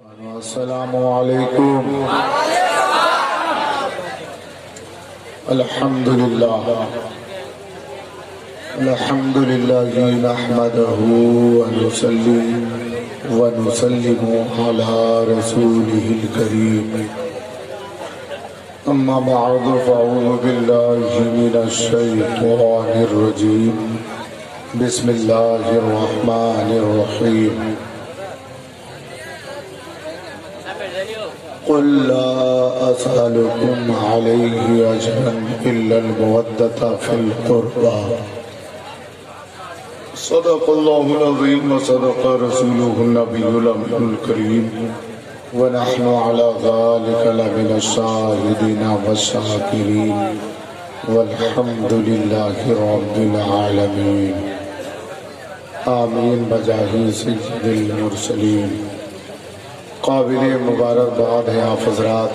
अस्सलामु अलैकुम। अल्हम्दुलिल्लाह अल्हम्दुलिल्लाह नहमदहू व नुसल्ली व नुसल्लिमु अला रसूलिहिल करीम। अम्मा बअद फ़अऊज़ु बिल्लाहि मिनश शैतानिर रजीम। बिस्मिल्लाहिर रहमानिर रहीम। क़ुल ला अस्अलुकुम अलैहि अजरन इल्लल मवद्दत फ़िल क़ुर्बा। सदक़ल्लाहुल अज़ीम व सदक़ रसूलुहुन नबियुल अमीनुल करीम व नहनु अला ज़ालिका लमिनश शाहिदीन वश्शाकिरीन वल्हम्दुलिल्लाहि रब्बिल आलमीन। आमीन बजाही सय्यिदिल मुरसलीन। काबिल मुबारकबाद है आप हज़रात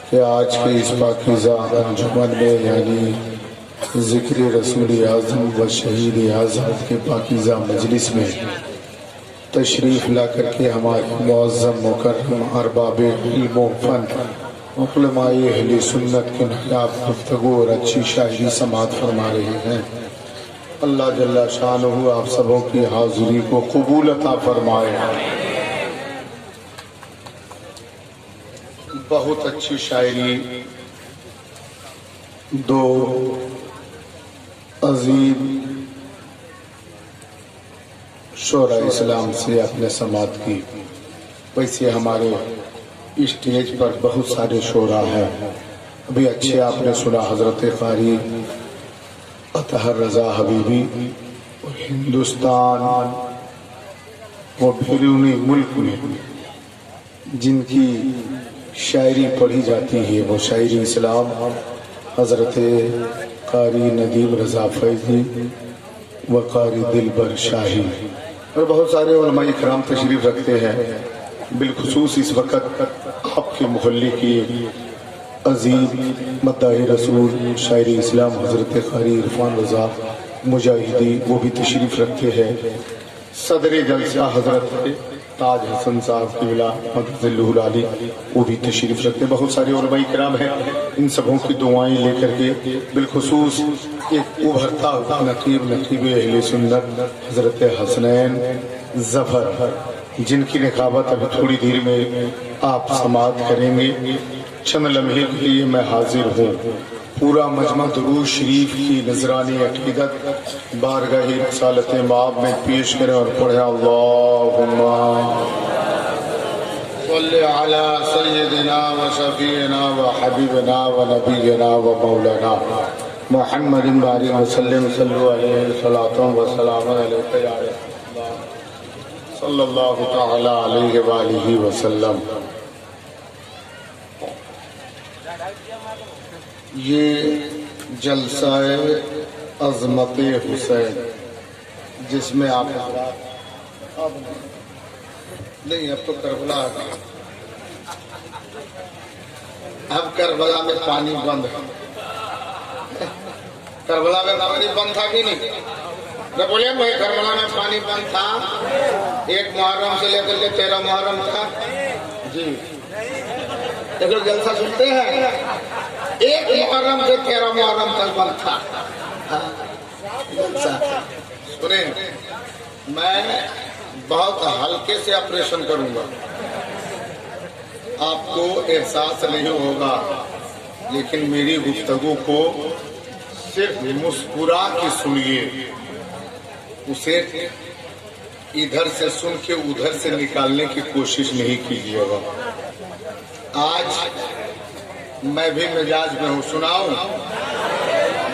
कि आज के इस पाकीज़ा अंजुमन में यानी ज़िक्र रसूल आज़म व शहीद आज़म के पाकीज़ा मजलिस में तशरीफ़ ला करके हमारे मुअज़्ज़म मुकर्रम अरबाब इल्म व फ़न उलमाए अहले सुन्नत के नायाब गुफ्तगू और अच्छी शायरी समाअत फरमा रहे हैं। अल्लाह जल्ला शानुहु आप सबों की हाज़िरी को कबूल अता फरमाए। बहुत अच्छी शायरी दो अजीम शोरा इस्लाम से आपने समाअत की। वैसे हमारे स्टेज पर बहुत सारे शोरा हैं। अभी अच्छे आपने सुना हजरत कारी अतहर रजा हबीबी और हिंदुस्तान व बैरूनी मुल्क में जिनकी शायरी पढ़ी जाती है वो शायरी इस्लाम हजरत कारी नदीम रजा फैज़ी व कारी दिलबर शाही और बहुत सारे उलमाए इकराम तशरीफ रखते हैं। बिलखुसूस इस वक्त आपके मोहल्ले की अजीम मद्दाह रसूल शायरी इस्लाम हजरत कारी इरफान रजा मुजाहिदी वो भी तशरीफ रखते हैं। सदर जलसा हजरत ताज हसन साहब किबला मददुल्लाह अली वो भी तशरीफ रखते। बहुत सारे उलमाए किराम हैं। इन सबों की दुआएं लेकर के बिलखुसूस एक उभरता हुआ नकीब अहले सुन्नत हजरत हसनैन जफर जिनकी निकाबत अभी थोड़ी देर में आप समाअत करेंगे। चंद लम्हे के लिए मैं हाजिर हूँ। पूरा मजमा दुरूद शरीफ की नजरानी अकीदत बारगाह रसालत माब में पेश करें और पढ़े अल्लाहुम्मा सल्ली अला सय्यिदिना व शफीना व हबीबना व नबीना व मौलाना मुहम्मदिन बारिक वसल्लम सल्लु अलैहि सलातुम व सलाम अलैका या रसूलल्लाह सल्लल्लाहु तआला अलैहि व आलिहि वसल्लम। ये जलसाए अज़मत हुसैन जिसमें आप नहीं अब तो करबला अब करबला में पानी बंद है। करबला में पानी बंद था कि नहीं? बोले भाई करबला में पानी बंद था। एक मुहर्रम से लेकर के 13 मुहर्रम था जी। देखो जलसा सुनते हैं। एक मुहर्रम से 13 मुहर्रम तक बंद था। सुने मैं बहुत हल्के से ऑपरेशन करूंगा। आपको एहसास नहीं होगा लेकिन मेरी गुफ्तगू को सिर्फ मुस्कुरा के सुनिए। उसे इधर से सुन के उधर से निकालने की कोशिश नहीं कीजिएगा। आज मैं भी मिजाज में हूँ। सुनाऊं?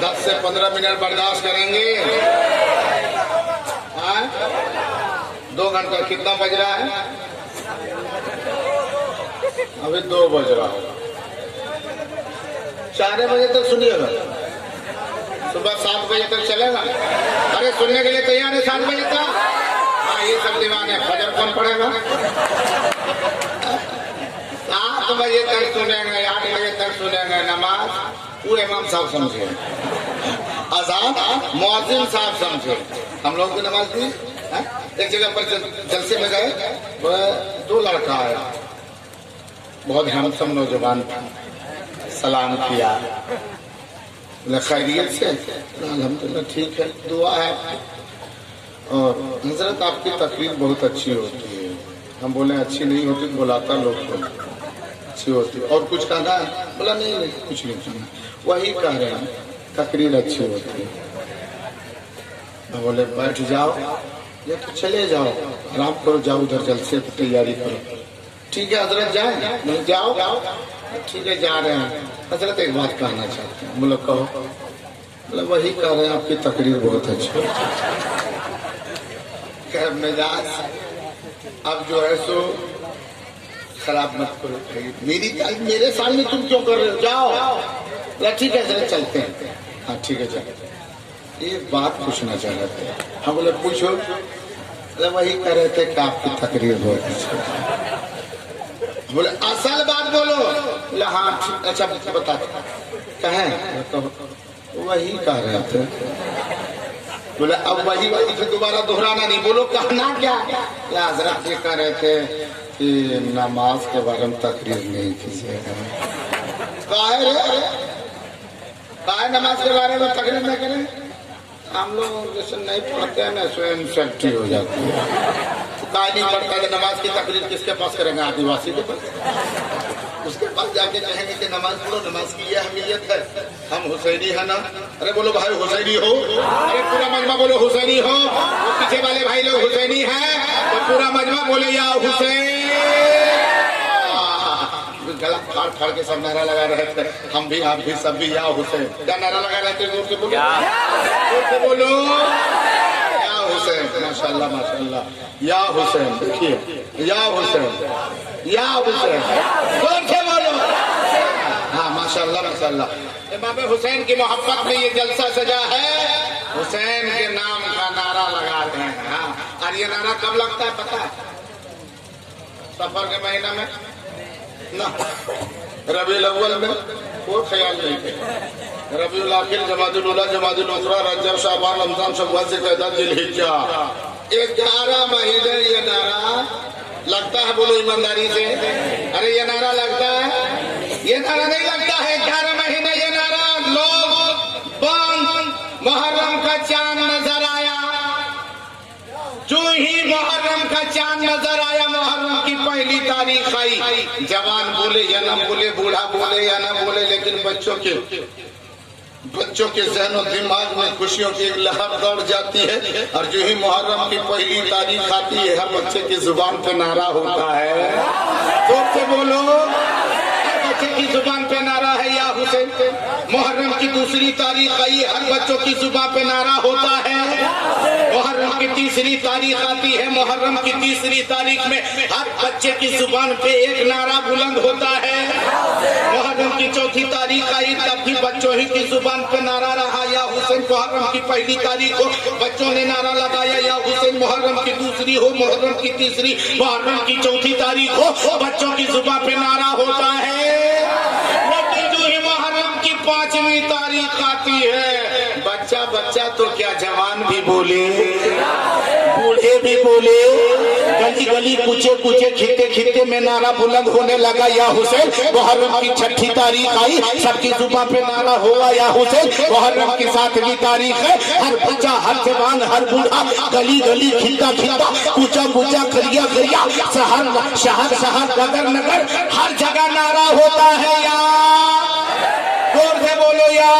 10 से 15 मिनट बर्दाश्त करेंगे? 2 घंटा कितना बज रहा है? अभी 2 बज रहा है। 4 बजे तक सुनिएगा। सुबह 7 बजे तक चलेगा। अरे सुनने के लिए तैयार है 7 बजे तक? हाँ ये सब दीवाने। फजर कौन पड़ेगा? 7 बजे तक सुनेंगे, 8 बजे तक सुनेंगे। नमाज वो इमाम साहब समझे, अजान मुअज्जिन साहब समझे। हम लोग की नमाज दी एक जगह पर जलसे में गए, वह 2 लड़का आया, बहुत हैंडसम नौजवान था, सलाम किया, बोले खैरियत से? अल्हम्दुलिल्लाह ठीक है, दुआ है और हजरत आपकी तकरीर बहुत अच्छी होती है। हम बोले अच्छी नहीं होती तो बुलाता लोग को, अच्छी होती है। और कुछ कहना है? बोला नहीं नहीं कुछ नहीं कहना, वही कह रहे हैं तकरीर अच्छी होती है। बोले बैठ जाओ या तो चले जाओ, आराम करो, जाओ उधर जलसे की तैयारी करो। ठीक है हजरत जाए? नहीं जाओ, ठीक है जा रहे हैं। हजरत एक बात कहना चाहते हैं। बोले कहो। बोले वही कह रहे हैं आपकी तकरीर बहुत अच्छी है। खैर मिजाज अब जो है सो खराब मत करो, मेरे सामने तुम क्यों कर रहे हो, जाओ। बोला ठीक है चले चलते हैं। हाँ ठीक है चलते। एक बात पूछना चाह रहे थे। हाँ बोले पूछो। बोले वही कह रहे थे कि आपकी तकरीर बहुत अच्छी है। बोले असल बात बोलो। बोले हाँ अच्छा बता कहें? तो वही कह रहे थे। बोले अब वही फिर दोबारा दोहराना नहीं, बोलो कहना क्या? हजरत ये कह रहे थे कि नमाज के बारे में तकरीर नहीं कीजिएगा। काहे नमाज के बारे में तकरीर नहीं करें? हम लोग जैसे नहीं पढ़ते हैं ना, स्वयं सेफ्टी हो जाती है। काहे नहीं पढ़ता है? नमाज की तकरीर किसके पास करेंगे? आदिवासी के पास। उसके पास जाके कहेंगे कि नमाज पढ़ो, नमाज की ये अहमियत है, हम हुसैनी है ना। अरे बोलो भाई हुसैनी हो? अरे पूरा मजमा बोलो हुसैनी हो। वो पीछे वाले भाई लोग हुसैनी हैं तो पूरा मजमा बोले या हुसैन। गला फाड़ फाड़ के सब नारा लगा रहे थे, हम भी आप भी सब भी या हुसैन। क्या नारा लगा रहे थे? जोर से बोलो, जोर से बोलो या हुसैन। माशाल्लाह माशाल्लाह, या हुसैन। देखिए या हुसैन, या हुसैन, जोर से बोलो। हाँ माशाल्लाह माशाल्लाह। इमाम हुसैन की मोहब्बत में ये जलसा सजा है, हुसैन के नाम का नारा लगा रहे हैं। हाँ और ये नारा कब लगता है पता है? सफर के महीना में ना, रबीउल अव्वल में कोई ख्याल नहीं है। रबीउल आखिर, जमादुल उला, जमादुल उखरा, रजब, शाबान, रमजान, शव्वाल, ज़िलक़अदा, ज़िलहिज्जा, 11 महीने ये नारा लगता है। बोलो ईमानदारी से, अरे ये नारा लगता है? ये नारा नहीं लगता है। 11 महीने ये नारा लोग बंद। मुहर्रम का चांद नजर आया, जो ही मुहर्रम का चांद नजर आया, मुहर्रम की पहली तारीख आई, जवान बोले या ना बोले, बूढ़ा बोले या ना बोले, लेकिन बच्चों के ज़हन और दिमाग में खुशियों की एक लहर दौड़ जाती है। और जो ही मुहर्रम की पहली तारीख आती है, हर बच्चे की जुबान पे नारा होता है। जोर से बोलो, बच्चे की जुबान पे नारा है या हुसैन। मुहर्रम की दूसरी तारीख आई, हर बच्चों की जुबान पे नारा होता है। मुहर्रम की तीसरी तारीख आती है, मुहर्रम की तीसरी तारीख में हर बच्चे की जुबान पे एक नारा बुलंद होता है। मुहर्रम की चौथी तारीख आई, तब भी बच्चों ही की जुबान पे नारा रहा या हुसैन। मुहर्रम की पहली तारीख को बच्चों ने नारा लगाया या हुसैन। मुहर्रम की दूसरी हो, मुहर्रम की तीसरी, मुहर्रम की चौथी तारीख हो, बच्चों की जुबान पे नारा होता है। लेकिन जो ही मुहर्रम की 5वीं तारीख आती है, बच्चा बच्चा तो क्या जवान भी बोले, बूढ़े भी बोले, गली गली कुचे कुचे खिते खिते में नारा बुलंद होने लगा या हुसैन। मुहर्रम की 6ठी तारीख आई, सबकी जुबान पे नारा हुआ या हुसैन। मुहर्रम की 7वीं तारीख है, हर बच्चा, हर जवान, हर बूढ़ा, गली गली खिता खिता, कुचा कुचा, करिया करिया, शहर शहर, नगर नगर, हर जगह नारा होता है या। जोर से बोलो या।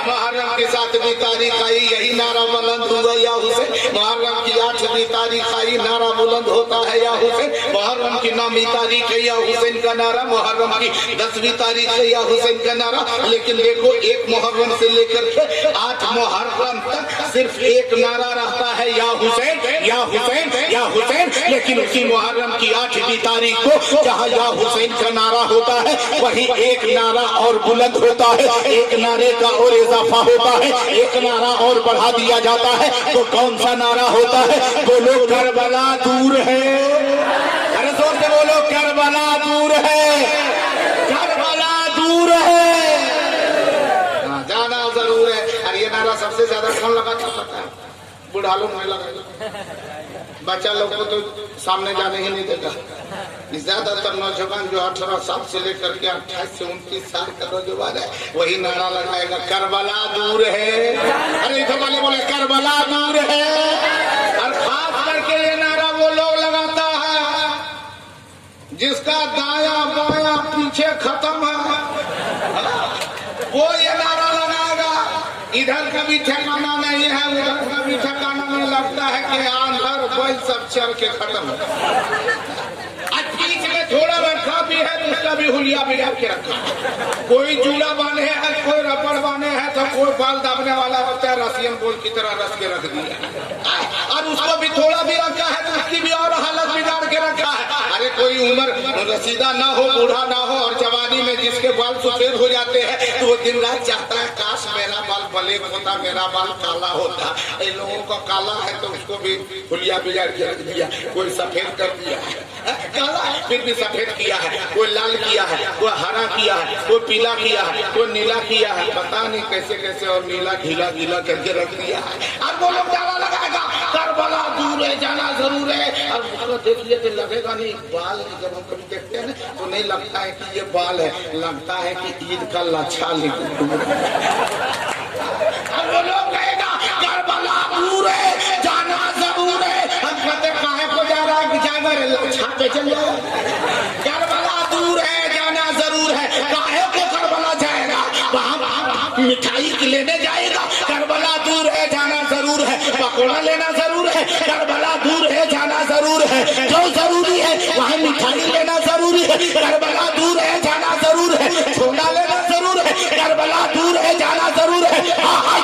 मुहर्रम की 7वीं तारीख आई, यही नारा बुलंद हुआ या हुसैन। मुहर्रम की 8वीं तारीख आई, नारा बुलंद होता है या हुसैन। मुहर्रम की 9वीं तारीख है या हुसैन का नारा। मुहर्रम की 10वीं तारीख है या हुसैन का नारा। लेकिन देखो, 1 मुहर्रम से लेकर के 8 मुहर्रम तक सिर्फ एक नारा रहता है या हुसैन, या हुसैन, या हुसैन। लेकिन उसी मुहर्रम की 8वीं तारीख को जहाँ या हुसैन का नारा होता है, वहीं एक नारा और बुलंद होता है, एक नारे का और इजाफा होता है, एक नारा और बढ़ा दिया जाता है। तो कौन सा नारा होता है? बोलो करबला दूर है। अरे जोर से बोलो, करबला दूर है, करबला दूर है, जाना जरूर है। और ये नारा सबसे ज्यादा कौन लगाता पता है? बुढ़ा लोग नहीं लगाएगा, बच्चा लोग को तो सामने जाने ही नहीं देगा। ज्यादातर नौजवान जो 18 साल से लेकर के 28 से 29 साल का नौजवान है वही नारा लगाएगा करबला दूर है। अरे इधर वाले बोले करबला दूर है। और खास करके ये नारा वो लोग लगाता है जिसका दाया बाया पीछे खत्म है, वो ये नारा लगाएगा। इधर का भी ठिकाना नहीं है, उधर का भी ठिकाना नहीं। लगता है कि आंधर बैल सब चल के खत्म है। बीच में थोड़ा रखा भी है तो उसका भी हुलिया बिगाड़ के रखा। कोई जूड़ा बांधे है, कोई रबड़ बांधे है, तो कोई बाल दाबने वाला होता है रसियन बोल की तरह रस के रख दिया। और उसको भी थोड़ा भी रखा है तो उसकी भी और हालत बिगाड़ के रखा है। अरे कोई उम्र रसीदा ना हो, बूढ़ा ना हो और जवानी में जिसके बाल सफेद हो जाते हैं तो वो दिन रात चाहता है काश मेरा बाल ब्लैक होता, मेरा बाल काला होता। इन लोगों का काला है तो उसको भी हुलिया बिगाड़ के रख दिया। कोई सफेद कर दिया काला है फिर भी सफेद किया है, कोई लाल किया है, कोई हरा किया है, कोई पीला किया है, कोई नीला किया है, पता नहीं कैसे कैसे और नीला घीला गीला करके रख दिया है। और वो लोग नारा लगाएगा करबला दूर है, जाना जरूर है। और उसको देखिए तो लगेगा नहीं बाल, जब हम कभी देखते हैं ना तो नहीं लगता है कि ये बाल है, लगता है कि ईद का लाछा लिखा। और वो लोग कहेगा करबला दूर है, जाना जरूर है। हम कहते काहे को जा रहा है, जाकर छापे चल जाओ। करबला दूर है, जाना जरूर है। काहे को करबला जाएगा, वहाँ मिठाई लेने जाएगा। करबला दूर है, जाना जरूर है। पकौड़ा लेना जरूर है। करबला दूर है, जाना जरूर है। जो जरूरी है वहाँ मिठाई लेना जरूरी है। करबला दूर है, जाना जरूर है। छोला लेना जरूर है। करबला दूर है, जाना जरूर है।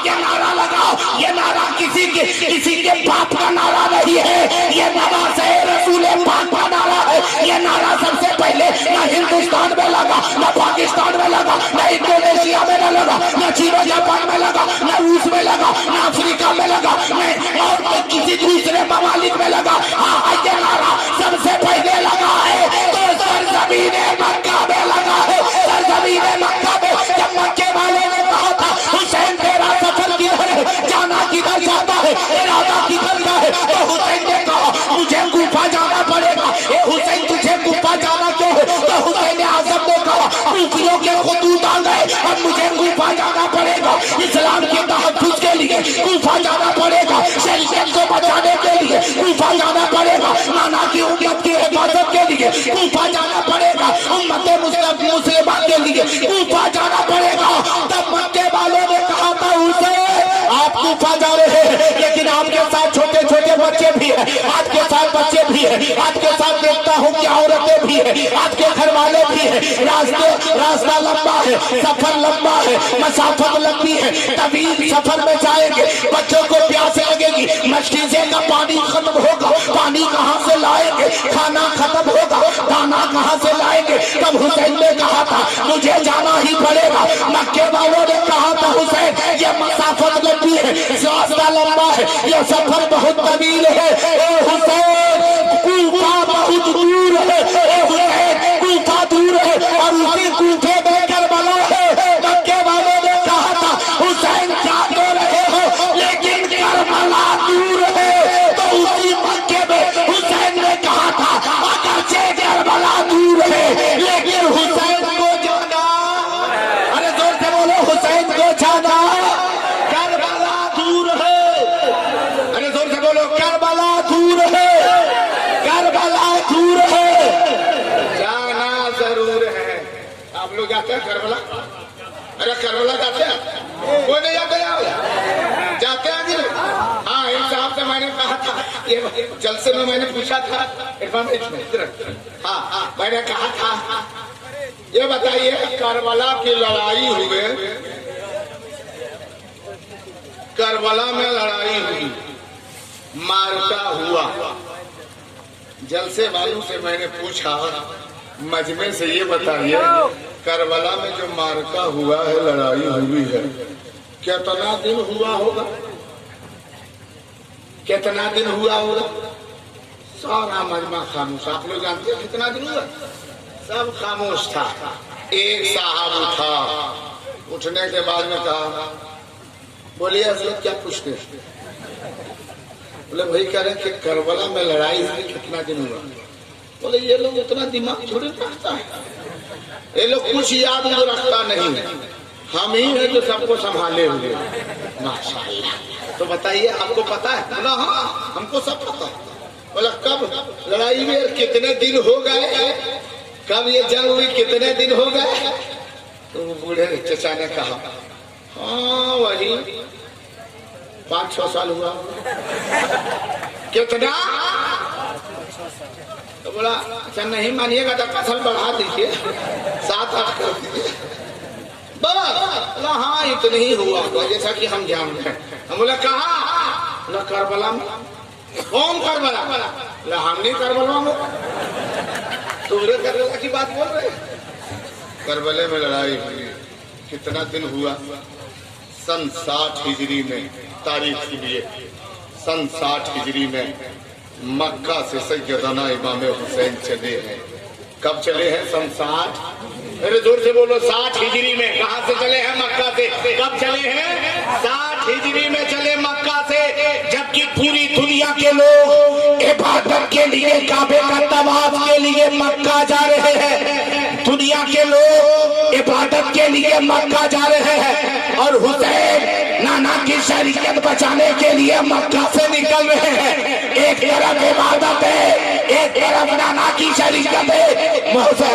ये नारा लगाओ। ये नारा किसी के बाप का नारा नहीं है, ये नारा से रसूल पाक का नारा है। ये नारा सबसे पहले न हिंदुस्तान में लगा, न पाकिस्तान में लगा, न इंडोनेशिया में न लगा, न चीन जापान में लगा, न रूस में लगा, न अफ्रीका में लगा, न और किसी दूसरे ममालिक में लगा। ये नारा सबसे पहले लगा है तो सरजमीन मक्का में लगा है। सरजमीन मक्का में जब मक्के वाले ने कहा था हुसैन तेरा सफर किधर है, जाना किधर चाहता है, इरादा किधर का है, तो हुसैन ने कहा मुझे गुफा जाना पड़ेगा। हुसैन तुझे गुफा जाना क्यों है, तो हुसैन आजम ने कहा कुफियों के खुतूत आ गए, अब मुझे गुफा जाना पड़ेगा। इस्लाम के तहफ्फुज़ के लिए गुफा जाना पड़ेगा, शरीयत को बचाने के लिए गुफा जाना पड़ेगा, नाना की उम्मत की हिफाजत के लिए गुफा जाना पड़ेगा, उम्मत मुस्लिमा के लिए गुफा जाना पड़ेगा। तब मक्के वालों ने कहा था हुसैन आप गुफा जा रहे हैं, लेकिन आपके साथ छोटे छोटे बच्चे भी हैं, आपके साथ बच्चे भी हैं, आपके साथ देखता हूँ कि औरतें भी हैं, आपके घर वाले भी हैं। रास्ता लंबा है, सफर लंबा है, मसाफत लंबी है, तवील सफर में जाएंगे, बच्चों को प्यास लगेगी, मशकीजे का पानी खत्म होगा, पानी कहाँ से लाएंगे, खाना खत्म होगा, दाना कहाँ से लाएंगे। तब हुसैन ने कहा था मुझे जाना ही पड़ेगा। मक्के वालों ने कहा था हुसैन ये मसाफत लंबी है, रास्ता लंबा है, ये सफर बहुत तवील है। हुसैन कूफा बहुत दूर है, हुसैन कूफा दूर है और उसी कूफे में करबला है। मक्के वालों ने कहा था हुसैन जा तो रहे हो लेकिन करबला दूर है, तो उसी मक्के में हुसैन ने कहा था अगरचे करबला दूर है लेकिन हुसैन को जाना। अरे जोर से बोलो हुसैन को जाना, करबला दूर है। अरे जोर से बोलो करबला दूर है, करबला दूर है, जाना जरूर है। आप लोग जाते हैं करबला? अरे करबला जाते हैं? कोई नहीं जाते जाते हैं जी। हाँ एक साहब से मैंने कहा था, ये जलसे में मैंने पूछा था, हाँ मैंने कहा था ये बताइए करबला की लड़ाई हुए, करबला में लड़ाई हुई, मारका हुआ। जलसे वालों से मैंने पूछा मजमे से ये बताइए करबला में जो मारका हुआ है, लड़ाई हुई है, कितना दिन हुआ होगा, कितना दिन हुआ होगा? सारा मजमा खामोश। आप लोग जानते हैं कितना दिन हुआ? सब खामोश था। एक साहब उठा, उठने के बाद में कहा बोलिए हजरत क्या पूछते? बोले भाई कह रहे हैं कि करबला में लड़ाई हुई कितना दिन हुआ? बोले ये लोग इतना दिमाग थोड़ी रखता है, ये लोग कुछ याद तो रखता नहीं, हम ही हैं जो सबको संभाले हुए। माशाल्लाह। तो बताइए आपको पता है? बोला हाँ हमको सब पता है। बोला कब लड़ाई में कितने दिन हो गए, कब ये जंग हुई कितने दिन हो गए? तो बूढ़े चचा ने कहा हाँ वही 5-6 साल हुआ। कितना? तो बोला अच्छा नहीं मानिएगा तो फसल बढ़ा दीजिए, 7-8 कर दीजिए। बोला हाँ इतने ही हुआ जैसा कि हम जानते हैं। हम बोला कहाँ? बोला करबला में। कौन करबला? बोला हम नहीं करबला में, तुम्हारे करबला की बात बोल रहे। करबले में लड़ाई हुई, कितना दिन हुआ? सन 60 हिजरी में, तारीख के लिए सन 60 हिजरी में मक्का से सैयदना इमाम हुसैन चले हैं। कब चले हैं? सन 60। अरे जोर से बोलो, 60 हिजरी में। कहाँ से चले हैं? मक्का से। कब चले हैं? 60 हिजरी में चले मक्का से, जबकि पूरी दुनिया के लोग इबादत के लिए, काबे का तवाफ के लिए मक्का जा रहे हैं। दुनिया के लोग इबादत के लिए मक्का जा रहे हैं और हुसैन नाना की शरीयत बचाने के लिए मक्का से निकल रहे हैं। एक तरफ इबादत है, एक तरफ नाना की शरीयत है।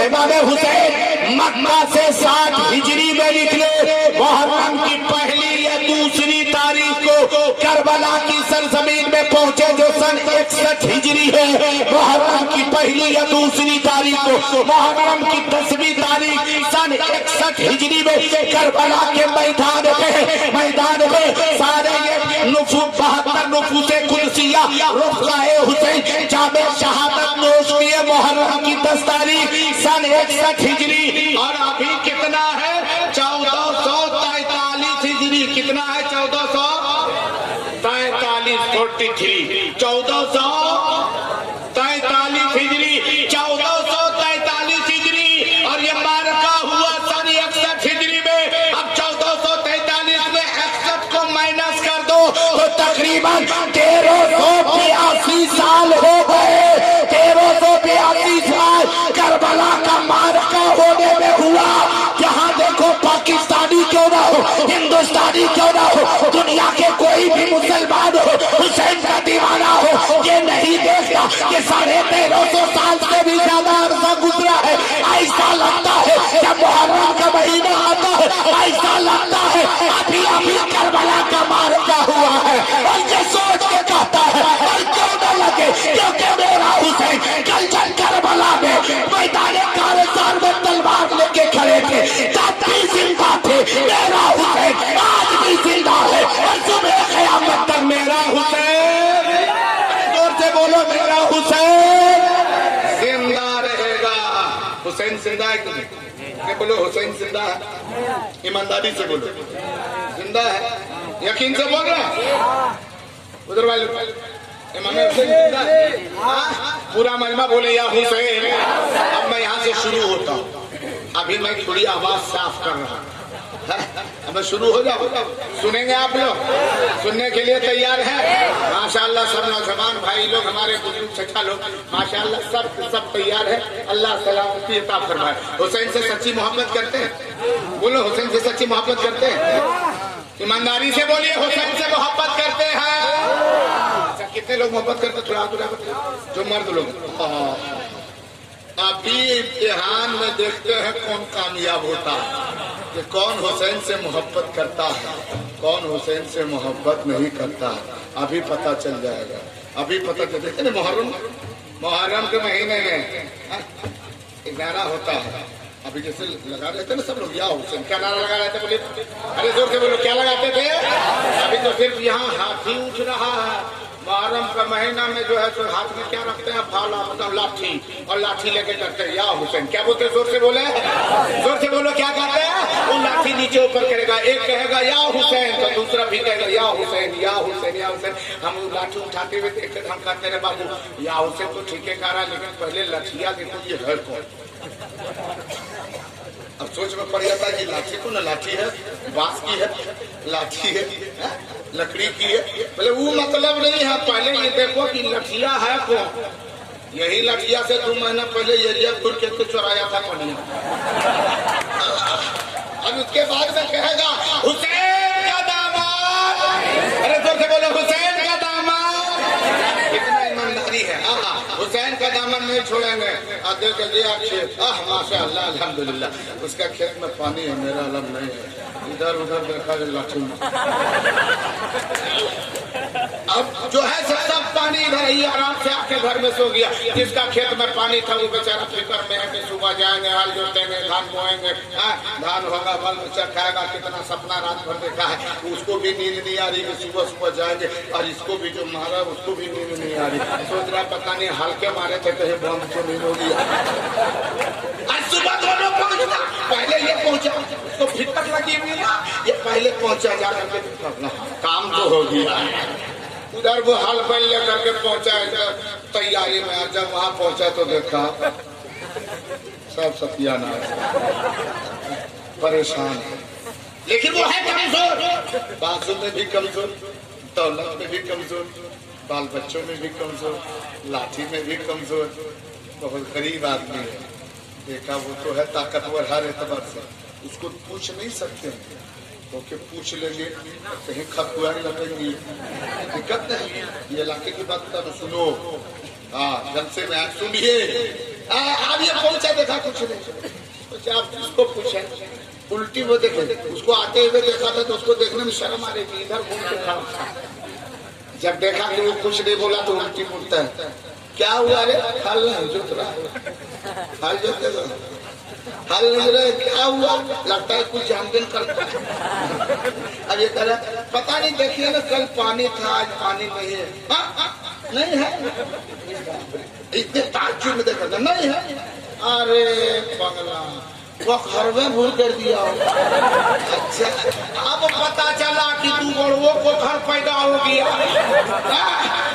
इमाम हुसैन मक्का से 60 हिजरी में निकले। मुहर्रम की पहली या दूसरी तारीख को करबला की सरजमीन में पहुंचे, जो सन 61 हिजरी है। मुहर्रम की पहली या दूसरी तारीख को, मुहर्रम की 10वीं तारीख सन 61 हिजरी में करबला के मैदान में सारे 72 नुफूसे कुदसिया रुफ़क़ाए हुसैन जामे शहादत नोश किए। मुहर्रम की 10 तारीख सन 61 हिजरी। और अभी कितना है? 1443 हिजरी। कितना है? 1443 43 1443 हिजरी, 1443 हिजरी। और ये मार्का हुआ सन 61 हिजरी में। अब 1443 में 61 को माइनस कर दो तो तकरीबन 1382 साल हो गए। 1382 साल करबला का मार्का होने में हुआ। जहाँ देखो पाकिस्तानी क्यों ना हो, हिंदुस्तानी क्यों ना हो, दुनिया के कोई भी मुसलमान हो, हुसैन का दीवाना हो, ये नहीं देखता कि 1350 साल से भी ज्यादा अरसा गुजरा है। ऐसा लगता है जब मुहर्रम का महीना आता है, ऐसा लगता है अभी अभी करबला का मार्का हुआ है। और ये सोच के कहता है और क्यों न लगे, क्योंकि मेरा हुसैन कल जल करबला में मैदान कारज़ान में तलवार लेके खड़े थे, तब भी जिंदा थे। मेरा हुसैन आज भी जिंदा है और सुबह क़यामत तक मेरा हुसैन, जोर से बोलो, मेरा हुसैन जिंदा रहेगा। हुसैन जिंदा है कि नहीं? बोलो हुसैन जिंदा है। ईमानदारी से बोलो, जिंदा है, यकीन से बोल रहे हैं। उधर वाले इमाम हुसैन जिंदा है। पूरा मजमा बोले या हुसैन। अब मैं यहाँ से शुरू होता हूँ। अभी मैं थोड़ी आवाज साफ कर रहा हूँ। अब मैं शुरू हो जाओ, सुनेंगे आप लोग? सुनने के लिए तैयार हैं? माशाअल्लाह सब नौजवान भाई लोग, हमारे बुजुर्ग चचा लोग, माशाअल्लाह सब तैयार है। अल्लाह सलामती अता फरमाए। हुसैन से सच्ची मोहब्बत करते हैं? बोलो, हुसैन से सच्ची मोहब्बत करते हैं? ईमानदारी से बोलिए, हुसैन से मोहब्बत करते हैं? अच्छा, कितने लोग मोहब्बत करते? थोड़ा जो मर्द लोग। अभी इम्तिहान में देखते हैं कौन कामयाब होता है, कि कौन हुसैन से मोहब्बत करता है, कौन हुसैन से मोहब्बत नहीं करता है। अभी पता चल जाएगा, अभी पता चल जाएगा। मुहर्रम के महीने में 11 होता है। अभी जैसे लगा रहे थे ना सब लोग, या हुसैन, क्या नारा लगा रहे थे? बोले, अरे जोर से बोलो, क्या लगाते थे? अभी तो सिर्फ यहाँ हाथी उठ रहा है। मुहर्रम का महीना में जो है तो हाथ में क्या रखते हैं? फाला, मतलब लाठी, और लाठी लेके करते हैं या हुसैन। क्या बोलते हैं? जोर से बोले, जोर से बोलो, क्या कहते हैं? वो लाठी नीचे ऊपर करेगा, एक कहेगा या हुसैन तो दूसरा भी कहेगा या हुसैन, या हुसैन, या हुसैन। हम लाठी उठाते हुए देखते, हम कहते हैं बाबू या हुसैन तो ठीक है कह रहा, लेकिन पहले लठिया देखो ये है कौन। अब सोच में पड़ जाता है कि लाठी को ना लाठी है, बांस की है, लाठी है, लकड़ी की है। बोले वो मतलब नहीं है, पहले ये देखो कि लठिया है कौन। यही लठिया से 2 महीना पहले एरिया तुर के तो चुराया था पनिया। अब उसके बाद में कहेगा हुसैन का दामाद, अरे जोर से बोलो हुसैन का दामाद। कितना ईमानदारी है। हुसैन का दामन नहीं छोड़ेंगे। आधे के लिए खेत, माशाअल्लाह अल्हम्दुलिल्लाह, उसका खेत में पानी है, मेरा अलग नहीं है। इधर उधर देखा लाठी। अब जो है सब पानी इधर ही आराम से आके घर में सो गया। जिसका खेत में पानी था वो बेचारा फिक्र में है कि सुबह जाएंगे, हल जोतेंगे, धान बोएंगे, धान होगा, बाल बच्चा खाएगा। कितना सपना रात भर देखा है, उसको भी नींद नहीं आ रही कि सुबह सुबह जाएंगे। और इसको भी जो मारा उसको भी नींद नहीं आ रही। सोच रहा पता नहीं हल्के मारे थे कहीं बम तो नहीं हो गया। आज सुबह दोनों पहुंचना, पहले ये पहुंचा, उसको फिक्र लगी हुई है, ये पहले पहुंचा जाकर के काम तो हो गया। उधर वो हल बैल लेकर के पहुंचा तैयारी में। जब वहां पहुंचा तो देखा सब सत्यानाश, परेशान। लेकिन वो है कमजोर, बाजू में भी कमजोर, दौलत में भी कमजोर, बाल बच्चों में भी कमजोर, लाठी में भी कमजोर, बहुत गरीब आदमी है। देखा वो तो है ताकतवर हर एतबार से, उसको पूछ नहीं सकते। ओके पूछ लेंगे कहीं खतुआ लगेंगी, दिक्कत नहीं। ये इलाके की बात तो सुनो, ढंग से मैं सुनिए। अब ये पहुंचा, देखा कुछ नहीं। आप उसको पूछे, उल्टी वो देखे, उसको आते हुए देखा था तो उसको देखने में शर्म आ रही थी। इधर घूम के खड़ा था। जब देखा कि वो कुछ नहीं बोला तो उल्टी मुड़ता है। क्या हुआ रे? हल नहीं जोत रहा, हल जोते हल नहीं रहे, क्या हुआ? लगता है कुछ जानबूझ करता है। अब ये कह पता नहीं, देखिए ना कल पानी था आज पानी नहीं है। नहीं है, इतने ताज्जुब में देखा था, नहीं है। अरे पगला, वो घर में भूल कर दिया। अच्छा, अब पता चला कि तू बड़ों को घर पैदा हो गया।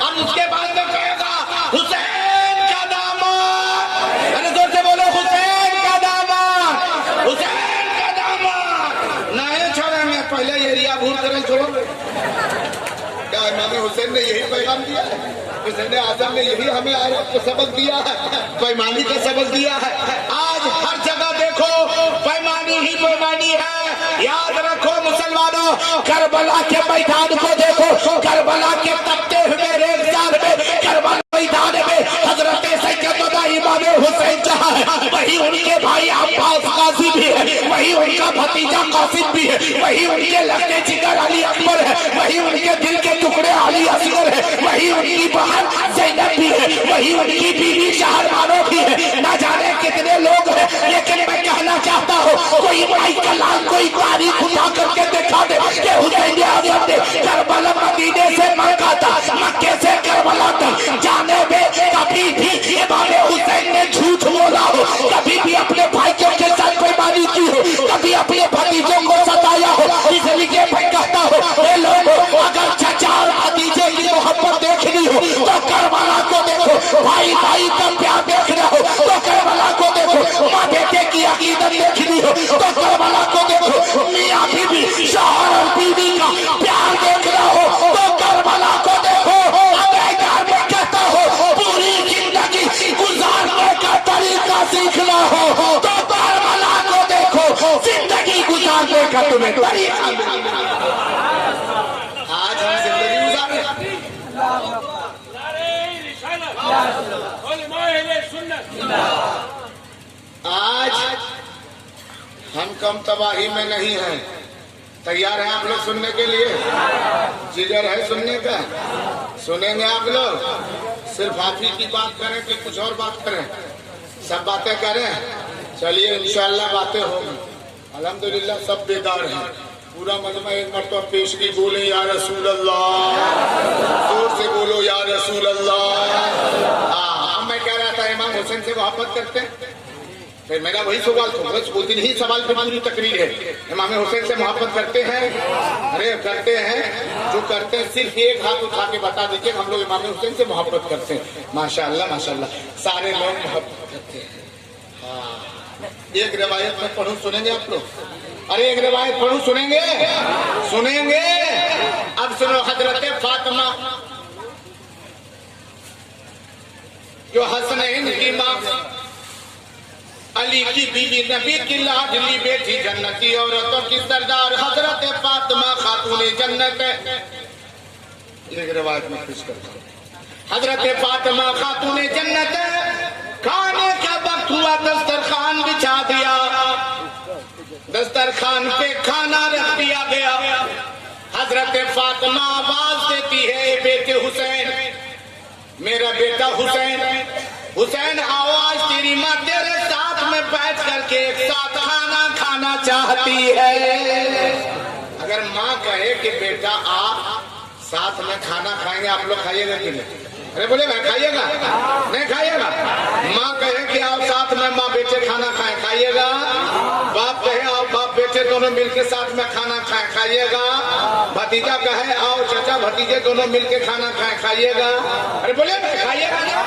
अब उसके बाद में कहेगा हुसैन का दामाद, अरे जोर से बोलो हुसैन का दामाद, हुसैन का दामाद। नहीं छोड़ेंगे, पहले एरिया भूल करें छोड़ो। क्या इमाम हुसैन ने यही पैगाम दिया है? हुसैन आजम ने यही हमें आपको सबक दिया है, पैमानी का सबक दिया है। आज हर जगह देखो पैमानी ही पैमानी है। याद रखो मुसलमानों, करबला के मैदान को देखो, करबला के तपते हुए रेगिस्तान में, करबला मैदान में हजरत सैयदना इमाम हुसैन जहाँ है, वही उनके भाई अब्बास कासिम भी है, वही उनका भतीजा कासिम भी है, वही उनके लगते जिगर अली अकबर है, वही उनके दिल के टुकड़े अली असगर है, वही उनकी बहन ज़ैनब भी है, वही उनकी बीवी शहरबानो भी है। न जाने कितने लोग हैं, लेकिन मैं कहना चाहता हूँ, कोई माई का लाल कोई तारीख उठा करके दिखा दे कि हुसैन आज़म ने करबला मदीने से मक्का था, मक्के से करबला तक जाने में कभी भी इमाम हुसैन ने झूठ बोला हो, कभी भी अपने भाइयों के साथ बेईमानी की हो, कभी अपने भतीजों को सताया हो। इसलिए मैं कहता हूँ, ये लोगों, अगर चचा और भतीजे की मोहब्बत देखनी हो तो करबला को देखो, भाई भाई का प्यार देखना हो तो करबला को देखो, माँ बेटे की अकीदत देखनी हो तो करबला को देखो, मियाँ बीवी शौहर और बीवी का प्यार देखना हो तो करबला को देखो। मैं कहता हूँ, पूरी जिंदगी गुजारने का तरीका सीखना हो तो करबला को देखो, जिंदगी गुजारने का तुम्हें तरीका। आज हम जिंदगी गुजारे, आज हम कम तबाही में नहीं हैं। तैयार हैं आप लोग सुनने के लिए? जिगर है सुनने का? सुनेंगे आप लोग? सिर्फ आप ही की बात करें कि कुछ और बात करें? सब बातें करें। चलिए इंशाअल्लाह बातें होंगी। अल्हम्दुलिल्लाह सब बेदार हैं। पूरा मजमा एक मरतबा पेश की, बोले या रसूल अल्लाह, जोर से बोलो या रसूल अल्लाह। मैं कह रहा था इमाम हुसैन से मोहब्बत करते हैं, फिर मेरा वही सवाल था, बस उस दिन ही सवाल पे पूरी तकरीर है। इमाम हुसैन से मोहब्बत करते हैं? अरे करते हैं। जो करते हैं सिर्फ एक हाथ उठा के बता दीजिए, हम लोग इमाम हुसैन से मोहब्बत करते हैं। माशाअल्लाह माशाअल्लाह, सारे लोग मोहब्बत करते हैं। एक रिवायत में पढ़ूं, सुनेंगे आप लोग? अरे एक रिवायत पढ़ूं, सुनेंगे? सुनेंगे। अब सुनो हजरत फातिमा जो हसनैन की माँ, अली की बीवी, नबी की लाडली बेटी, जन्नती औरतों की सरदार हजरत फातिमा खातून जन्नत। एक रिवायत में पेश करता हूँ, हजरत फातिमा खातून जन्नत। खाने का वक्त हुआ, दस्तरखान बिछा दिया, दस्तरखान पे खाना रख दिया गया। हजरत फातिमा आवाज देती है, बेटे हुसैन, मेरा बेटा हुसैन, हुसैन आओ, आज तेरी माँ तेरे साथ में बैठ करके एक साथ खाना खाना चाहती है। अगर माँ कहे कि बेटा आप साथ में खाना खाएंगे, आप लोग खाइएगा कि नहीं? अरे बोले मैं खाइएगा, नहीं खाइएगा? माँ कहे कि आओ साथ में माँ बेटे खाना खाएं, खाइएगा? बाप कहे आओ बाप बेटे दोनों मिलके साथ में खाना खाएं, खाइएगा? भतीजा कहे आओ चाचा भतीजे दोनों मिलके खाना खाएं, खाइएगा? अरे बोले मैं खाइएगा ना?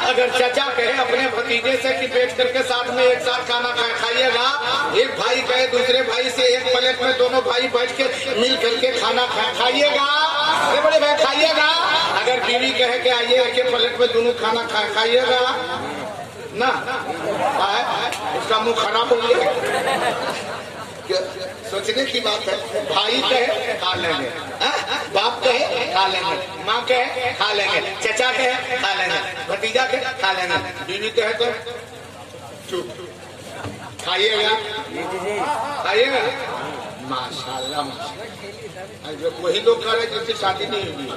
अगर चाचा कहे अपने भतीजे से कि बैठ करके साथ में एक साथ खाना खाएं, खाइएगा? एक भाई कहे दूसरे भाई से एक प्लेट में दोनों भाई बैठ के मिल करके खाना खाएं, खाइएगा? अरे बोले भाई खाइएगा? अगर बीवी कहे कि आइए एक प्लेट में दोनों खाना खाएं, खाइएगा ना? उसका मुंह खराब हो गया। सोचने की बात है। भाई कहे खा लेंगे, बाप कहे खा लेंगे, माँ कहे खा लेंगे, चचा कहे खा लेंगे, भतीजा कहे खा लेंगे, बीवी कहे तो चुप। खाइएगा, खाइएगा? माशाल्लाह माशाल्लाह। वही लोग खा रहे जिसकी शादी नहीं हुई,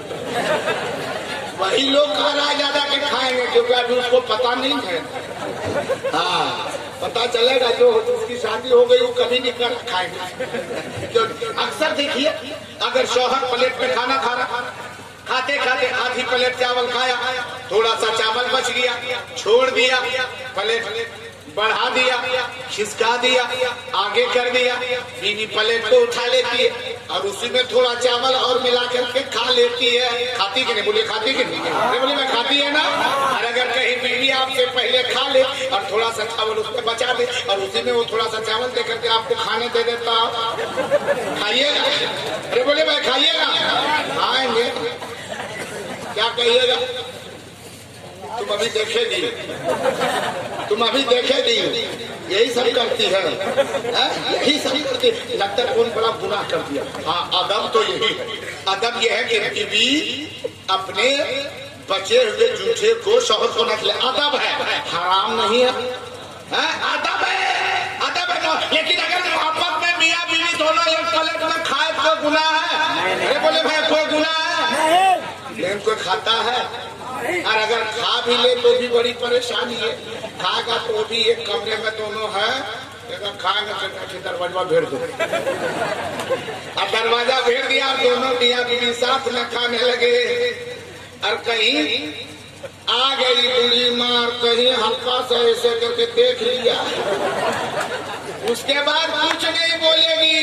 वही लोग खा रहा है ज्यादा के खाएंगे, क्योंकि अभी उसको पता नहीं है। हाँ पता चलेगा, जो उसकी शादी हो गई वो कभी नहीं कर खाएंगे। तो अक्सर देखिए, अगर शौहर प्लेट में खाना खा रहा, खाते खाते आधी प्लेट चावल खाया, थोड़ा सा चावल बच गया, छोड़ दिया, प्लेट बढ़ा दिया, खिसका दिया, आगे कर दिया, बीवी प्लेट को उठा लेती है और उसी में थोड़ा चावल और मिला करके खा लेती है। खाती कि नहीं? बोलिए खाती कि नहीं? अरे बोले मैं खाती है ना। और अगर कहीं बीवी आपसे पहले खा ले और थोड़ा सा चावल उसमें बचा दे और उसी में वो थोड़ा सा चावल दे करके आपको खाने दे देता, खाइएगा? अरे बोले मैं खाइएगा? खाएंगे। क्या कहिएगा? तुम अभी देखेगी, तुम अभी देखेगी, यही सब करती है, यही सब करती। लगता है कौन बड़ा गुनाह कर दिया। हाँ अदब तो यही है, अदब यह है कि बीवी अपने बचे हुए जूठे को शौहर को न खिलाए, अदब है, हराम नहीं है, अदब है, अदब है। लेकिन अगर मोहब्बत में मियाँ बीवी दोनों एक प्लेट में खाए तो गुनाह है? अरे बोले भाई कोई गुनाह है? लेकिन कोई खाता है और अगर खा भी ले तो भी बड़ी परेशानी है। खाएगा तो भी एक कमरे में दोनों है, अगर खाएगा तो दरवाजा भेड़ दो, अब दरवाजा भेड़ दिया, दोनों मियाँ बीवी साथ में खाने लगे और कहीं आ गई बूढ़ी मार, कहीं हल्का सा ऐसे करके देख लिया, उसके बाद कुछ नहीं बोलेगी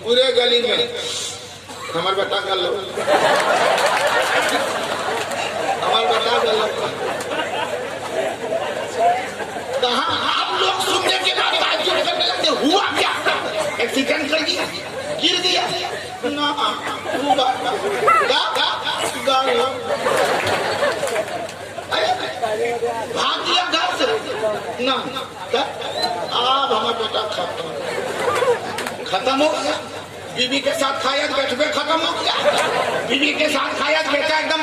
पूरे गली में, हमारे बेटा कर लो, हमारे बेटा कर लो। कहाँ आप लोग सुनने के बाद ताज्जुब करने लगते, हुआ क्या? एक्सीडेंट कर दिया, गिर दिया ना, भाग दिया घर से ना, अब हमारा बेटा खत्म हो गया। बीवी के साथ खाया बैठे खत्म हो गया, बीवी के साथ खाया बेटा एकदम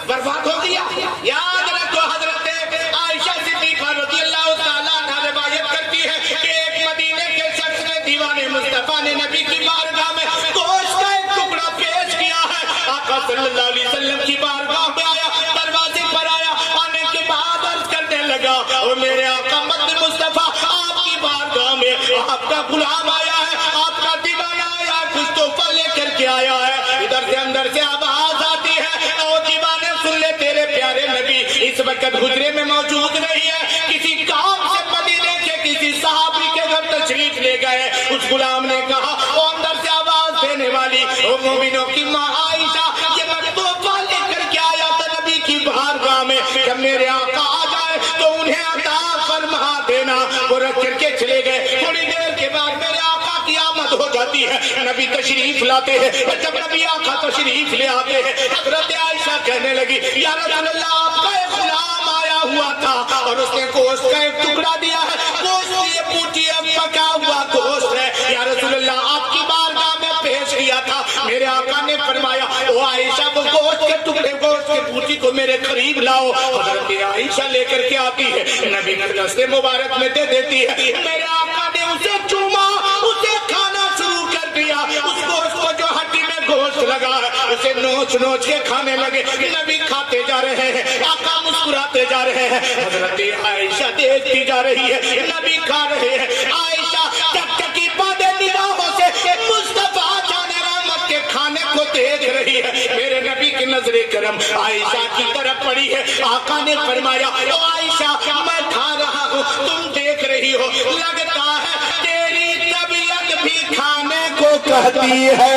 बर्बाद हो गया। याद रखो हजरत आयशा सिद्दीक़ा रज़ियल्लाहु ताला अन्हा रिवायत करती है कि एक मदीने के शख्स ने दीवाने मुस्तफा ने नबी की बारगाह में गोश्त का एक टुकड़ा पेश किया है। आका सल्लल्लाहु अलैहि वसल्लम की बारगाह में आया, दरवाजे पर आया, आने के बाद अर्ज करने लगा, और मेरे आका मद मुस्तफा आपकी बारगाह में आपका गुलाम आया है, आपका दीवाना आया, कुछ तोहफा लेकर के आया है। इधर से अंदर से आवाज आती है, ओ दीवाने सुन ले, तेरे प्यारे नबी इस वक्त हुजरे में मौजूद नहीं है, किसी काम से मदीने के किसी सहाबी के घर तशरीफ ले गए। उस गुलाम ने कहा, ओ अंदर से आवाज देने वाली ओ मोमिनों की माँ आयशा, ये मैं तोहफा लेकर के आया था नबी की बारगाह में, जब मेरे आका आ जाए तो उन्हें अता फरमा देना। वो रख करके चले गए। थोड़ी देर के बाद मेरे आका की आमद हो जाती है। नबी तशरीफ लाते हैं, जब नबी आका तशरीफ ले आते हैं, हजरत आयशा कहने लगी, या रसूल अल्लाह, आपका एक गुलाम आया हुआ था और उसने गोश्त का एक टुकड़ा दिया है, गोश्त ये पूछिए पका हुआ गोश्त है, या रसूल अल्लाह आपकी बारगाह में पेश किया था। मेरे आका ने फरमाया, ओ आयशा, वो गोश्त के टुकड़े, गोश्त के पूछी को मेरे करीब लाओ। हजरत आयशा लेकर के आती है, नबी के दस्ते मुबारक में दे देती है। मेरे आका ने उसे चूमा, उसे खाना शुरू कर दिया। उस गोश्त को जो हड्डी में गोश्त लगा है उसे नोच नोच के खाने लगे। नबी खाते जा रहे हैं, आका मुस्कुराते जा रहे हैं, हजरत आयशा देखती जा रही है, नबी खा रहे हैं। आयशा टकटकी बांधे निगाहों से मुस्तफा जाने रहमत के खाने को देख रही है। मेरे नबी की नजरे करम आयशा की तरफ पड़ी है। आका ने फरमाया, ओ आयशा, मैं खा रहा हूँ, तुम देख रही हो, लगता है तेरी तबीयत भी खाने को कहती है।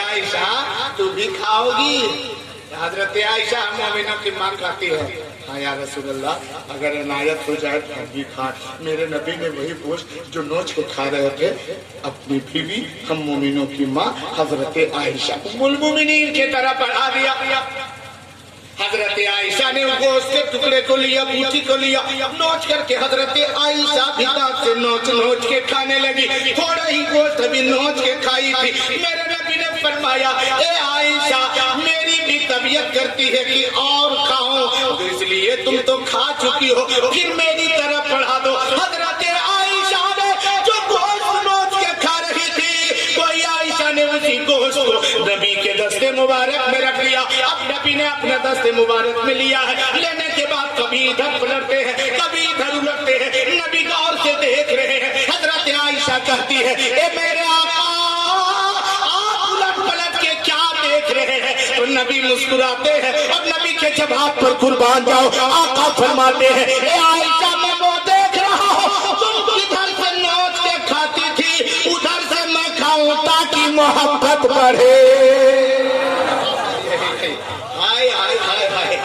आयशा, तू भी खाओगी? हजरत आयशा मोमिनों की मां कहती है, हाँ या रसूल अल्लाह, अगर इनायत हो जाए तो भी खा। मेरे नबी ने वही गोश्त जो नोच के खा रहे थे अपनी बीवी, हम मोमिनों की माँ हजरत आयशा उम्मुल मोमिनीन की तरह बढ़ा दिया। हजरत आयशा ने गोश्त के टुकड़े को लिया, बूटी को लिया, नोच करके हजरत आयशा भी दांत से नोच नोच के खाने लगी। थोड़ा ही गोश्त अभी नोच के खाई थी। मेरे नबी ने फरमाया, ए आयशा, मेरी भी तबीयत करती है कि और खाओ, तो इसलिए तुम तो खा चुकी हो, फिर मेरी तरफ बढ़ा दो। हजरत आयशा ने जो गोश्त नोच के खा रही थी, कोई आयशा ने उसी गोश्त को नबी के दस्ते मुबारक में रख लिया। अब नबी ने अपने दस्ते मुबारक में लिया है। लेने के बाद कभी इधर पलटते हैं, कभी इधर उलटते हैं, नबी गौर से देख रहे हैं। हजरत आयशा कहती है, ए मेरे आका, आप उलट पलट के क्या देख रहे हैं? तो नबी मुस्कुराते हैं और नबी के जवाब पर कुर्बान जाओ। आका फरमाते हैं, ए आयशा, मैं वो देख रहा हूँ, तुम किधर से नोच के खाती थी, उधर से मैं खाऊं ताकि मोहब्बत बढ़े। हाय हाय हाय हाय।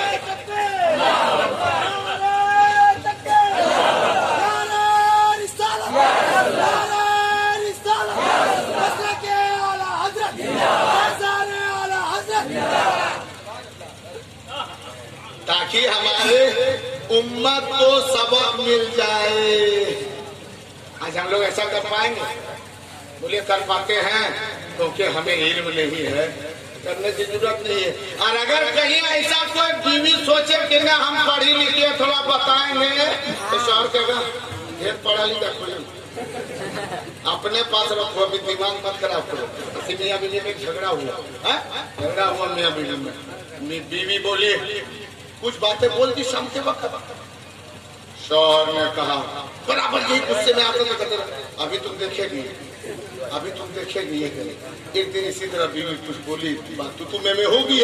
ताकि हमारे उम्मत को सबक मिल जाए। आज हम लोग ऐसा कर पाएंगे? बोले कर पाते हैं क्योंकि हमें इल्म नहीं है, करने की जरूरत नहीं है। और अगर कहीं ऐसा कोई बीवी सोचे कि ना हम पढ़ी लिखे थोड़ा बताएंगे, तो शौहर कहेगा ढेर पढ़ा लिखा कोई अपने पास रखो, अभी दिमाग मत खराब करो। मियाँ बीवी में झगड़ा हुआ मियाँ बीवी में, बीवी बोली कुछ बातें बोल दी शाम के वक्त। शौहर ने कहा बराबर यही गुस्से में आपको कहते रहे, अभी तुम देखेगी, अभी तुम देखेगी। एक दिन इसी तरह बीवी कुछ बोली, बात तो तुम्हें में होगी।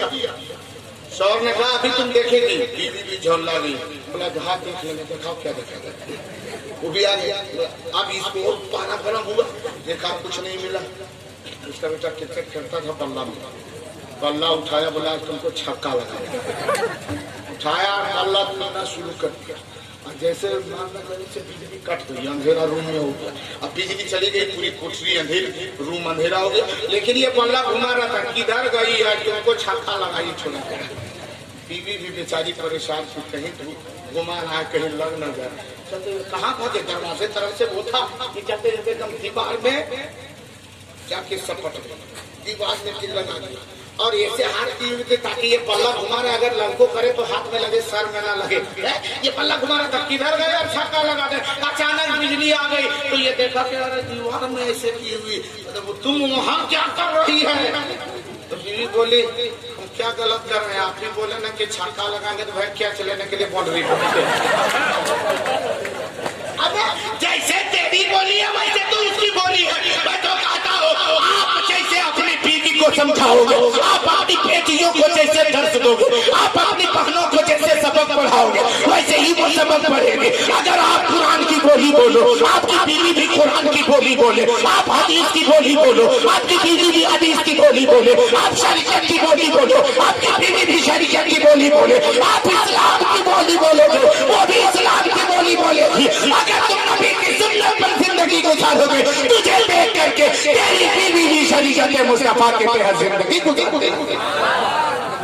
शौहर ने कहा अभी तुम देखेगी। बीवी भी झोला गई, बोला जहाँ देख लेने, दिखाओ क्या देखेगा। वो भी आ गया। अब इसको और पारा गरम हुआ, देखा कुछ नहीं मिला। उसका बेटा क्रिकेट खेलता था बल्ला में, बल्ला उठाया, बोला तुमको छक्का लगाया। उठाया, बल्ला बनाना शुरू कर दिया। जैसे बिजली कट गई, अंधेरा रूम में हो गया। अब बिजली चली गई, पूरी कोठरी अंधेरी, रूम अंधेरा हो गया। लेकिन ये बल्ला घुमा रहा था, किधर गई है, तुमको छक्का लगाई छोड़ा। बीवी भी बेचारी परेशान थी, कहीं तो घुमा रहा है, कहीं लग न जाए। चलते कहाँ पहुंचे, दरवाजे तरफ से वो था कि चलते चलते एकदम दीवार में जाके सपट गई, दीवार में किल लगा दिया। और ऐसे हाथ दिए हुए थे ताकि ये पल्ला घुमा रहा, अगर लड़कों करे तो हाथ में लगे, सर में ना लगे। ये पल्ला घुमा रहा था, किधर गए और छक्का लगा दे। अचानक बिजली आ गई तो ये देखा कि अरे दीवार में ऐसे की हुई, तो तुम वहाँ क्या कर रही है? तो बीवी बोली हम क्या गलत कर रहे हैं? आप ही बोले ना कि छक्का लगाएंगे तो भाई क्या चलेने के लिए बाउंड्री पर। अब जैसे तेरी बोली है वैसे तू उसकी बोली है। मैं तो कहता हूँ आप जैसे अपनी बीवी को समझाओगे, आप अपनी बेटियों को जैसे दर्द दोगे, आप अपनी बहनों को जैसे सबक पढ़ाओगे, वैसे ही वो सबक पढ़ेंगे। अगर आप कुरान की बोली बोलो, आपकी बीवी भी कुरान की बोली बोले, आप हदीस की बोली बोलो, आपकी बीवी भी हदीस की बोली बोले, आप शरीयत की बोली बोलो, आपकी बीवी भी शरीयत की बोली बोले, आप इस्लाम की बोली बोलोगे, वो भी इस्लाम की बोली बोलेगी। अगर तुम नबी की सुन्नत पर जिंदगी जिंदगी गुजारोगे, तुझे देख करके तेरी बीवी भी शरीयत मुस्तफा के तहत जिंदगी गुजारते।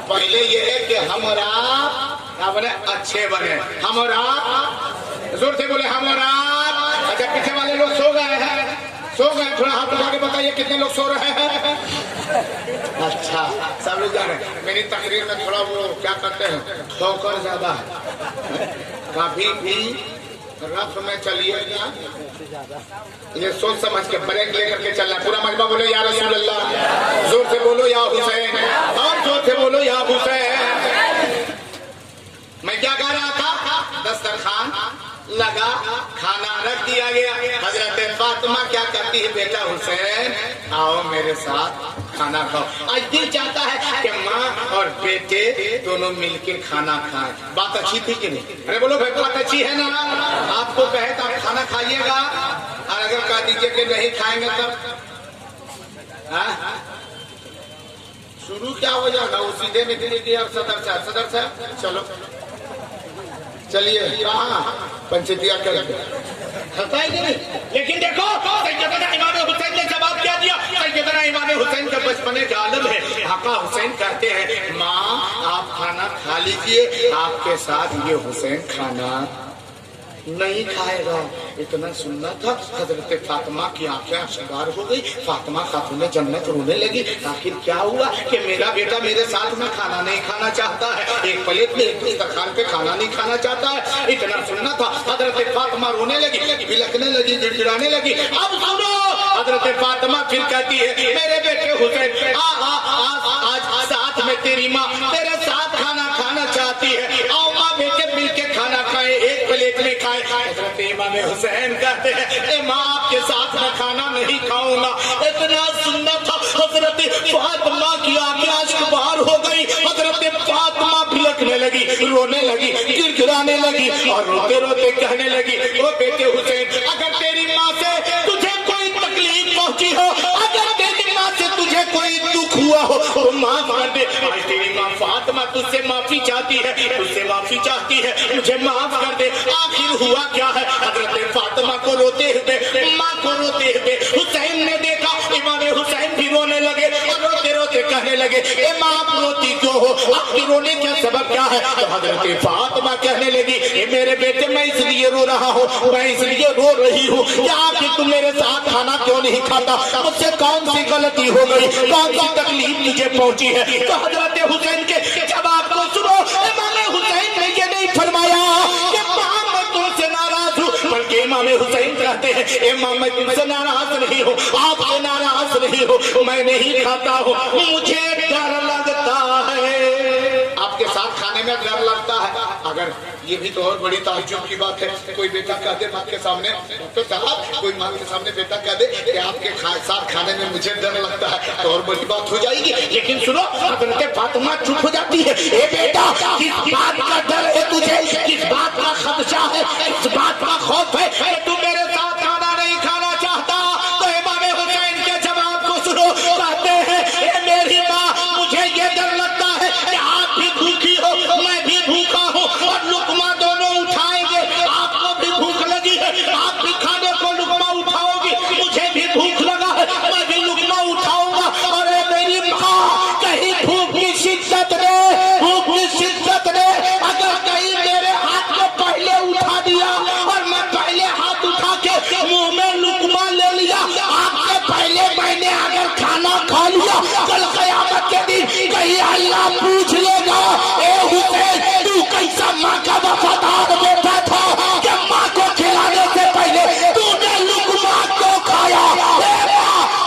पहले ये है कि हमरा क्या बने, अच्छे बने, हमरा जोर से बोले हमरा। अच्छा पीछे वाले लोग सो गए हैं, सो गए, थोड़ा हाथ उठा के बताइए कितने लोग सो रहे हैं। अच्छा सब लोग जा रहे हैं। मेरी तकरीर में थोड़ा वो क्या करते हैं, ठोकर ज्यादा है, कभी भी रफ में चलिएगा, ये सोच समझ के ब्रेक लेकर के चलना। पूरा मजमा बोलो या रसूल अल्लाह, जोर से बोलो या हुसैन, और जोर से बोलो या हुसैन। मैं क्या कह रहा था, दस्तरखान लगा, खाना रख दिया गया। हजरत फातिमा क्या करती है, बेटा हुसैन आओ मेरे साथ खाना खाओ। आज दिल चाहता है कि माँ और बेटे दोनों मिलकर खाना खाएं। बात अच्छी थी कि नहीं? अरे बोलो भाई बात अच्छी है ना? आपको कहे तो आप खाना खाइएगा, और अगर कह दीजिए कि नहीं खाएंगे तब शुरू क्या हो जाएगा? वो सीधे निकलेगी और सदर साहब चलो चलिए कहाँ पंचायतिया करेंगे, लेकिन देखो सैयदना इमाम हुसैन ने जवाब क्या दिया। सैयदना इमाम हुसैन का बचपने का आलम है। आका हुसैन कहते हैं माँ आप खाना खा लीजिए, आपके साथ ये हुसैन खाना नहीं खाएगा। इतना सुनना था, हजरत फातिमा की आंखें आश्चर्य हो गई। फातिमा खातून जन्नत रोने लगी। आखिर क्या हुआ कि मेरा बेटा मेरे साथ में खाना नहीं खाना चाहता है, एक प्लेट में एक दस्तरखान पे खाना नहीं खाना चाहता है। इतना सुनना था, हजरत फातिमा रोने लगी, बिलखने लगी, गिड़गिड़ाने लगी। अब सुनो, हजरत फातिमा फिर कहती है मेरे बेटे हुसैन आज साथ में तेरी माँ तेरे साथ खाना खाना चाहती है, आओ माँ बेटे मिलके खाना खाए, एक प्लेट में खाए। हजरत इमाम हुसैन कहते हैं माँ आपके साथ में खाना नहीं खाऊंगा। इतना सुनना था, हजरत फातिमा की आंखें आंसू बाहर हो गई। हजरत फातिमा बिलखने लगी, रोने लगी, गिड़गिड़ाने लगी और रोते रोते कहने लगी ओ बेटे हुसैन अगर तेरी माँ से तुझे कोई तकलीफ पहुंची हो, अगर तेरी माँ से तुझे कोई दुख हुआ हो तो माफ कर दे। आज तेरी माँ फातिमा तुझसे माफी चाहती है, तुझसे माफी चाहती है, मुझे माफ कर दे। आखिर हुआ क्या है? हजरत फातिमा को रोते हुए, माँ को रोते हुए हुसैन ने देखा। इमाम हुसैन भी रोने लगे और रोते रोते कहने लगे ए माँ आप रोती क्यों हो, आपकी रोने का सबब क्या है? तो हजरत फातिमा कहने लगी ए मेरे बेटे मैं इसलिए रो रहा हूँ, मैं इसलिए रो रही हूँ क्या आखिर तुम मेरे साथ खाना क्यों नहीं खाता? मुझसे कौन सी गलती हो गई, कौन सी तकलीफ मुझे पहुंची है? तो हजरत हुसैन के जवाब को सुनो। इमाम हुसैन ने ये नहीं फरमाया कि माँ मैं तुमसे नाराज हूँ, बल्कि इमाम हुसैन कहते हैं इमाम मैं तुमसे नाराज नहीं हूँ, आपसे नाराज नहीं हूँ, मैं नहीं खाता हूँ, मुझे डर लगता है। आपके साथ खाने में डर लगता है? अगर ये भी तो और बड़ी ताज्जुब की बात है, कोई बेटा कह दे माँ के सामने, तो साहब कोई माँ के सामने बेटा कह दे कि आपके साथ खाने में मुझे डर लगता है, तो और बड़ी बात हो जाएगी। लेकिन सुनो, हजरत फातिमा चुप हो जाती है। ए बेटा किस बात का डर है तुझे, किस बात का खदशा है, किस बात का खौफ है कि तू मेरे साथ खाना नहीं खाना चाहता? तो इमाम हुसैन के जवाब को सुनो। कहते हैं मेरी माँ मुझे ये डर लगता है कि आप भी भूखी हो, मैं भी भूखा हूँ और लुकमा दोनों उठाएंगे, आपको भी भूख लगी है, आप भी खाने को लुकमा उठाओगी, मुझे भी भूख लगा है, मैं भी लुकमा उठाऊंगा। और मेरी माँ कहीं भूख की शिद्दत ने अगर कहीं मेरे हाथ को पहले उठा दिया और मैं पहले हाथ उठा के मुंह में लुकमा ले लिया, आपसे पहले मैंने अगर खाना खा लिया, कल क़यामत के दिन कहीं अल्लाह पूछ लेगा ए हुसैन तू कैसा माँ का वफादार बेटा था कि माँ को खिलाने से पहले तूने लुकमा क्यों खाया?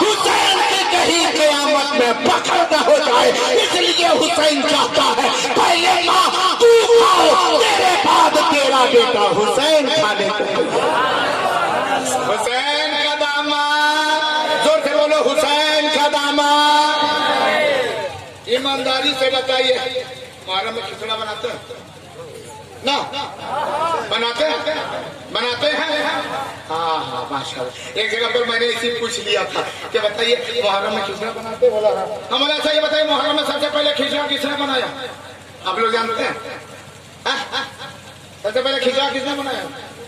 हुसैन की कहीं क़यामत में पकड़ न हो जाए, इसलिए हुसैन चाहता है पहले माँ तू खाओ, तेरे बाद तेरा बेटा हुसैन खाने को। हुसैन का दामाद, जोर से बोलो हुसैन का दामाद। ईमानदारी से बताइए मुहर्रम में खिचड़ा बनाते हैं ना? बनाते हैं। हाँ माशाल्लाह। एक जगह पर मैंने इसी पूछ लिया था कि बताइए मुहर्रम में खिचड़ा बनाते? बोला हम बोला अच्छा ये बताइए मुहर्रम में सबसे पहले खिचड़ा किसने बनाया? आप लोग जानते हैं? सबसे पहले खिचड़ा किसने बनाया?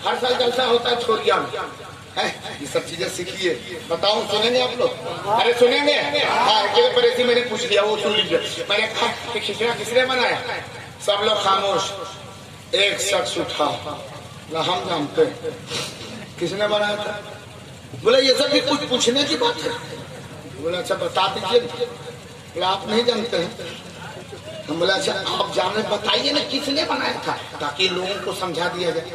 हर साल जलसा होता है छोरिया में, ये सब चीजें सीखिए। बताओ, सुनेंगे आप लोग? अरे सुनेंगे? हाँ, पर ऐसी मैंने पूछ लिया, वो सुन लीजिए। मैंने कहा कि खिचड़ा किसने बनाया? सब लोग खामोश। एक शख्स उठा, हम जानते हैं। किसने बनाया था? बोला ये सब भी कुछ पूछने की बात है? बोला अच्छा बता दीजिए। बोला आप नहीं जानते हैं? हम बोला अच्छा आप जाने बताइए ना किसने बनाया था, ताकि लोगों को समझा दिया जाए।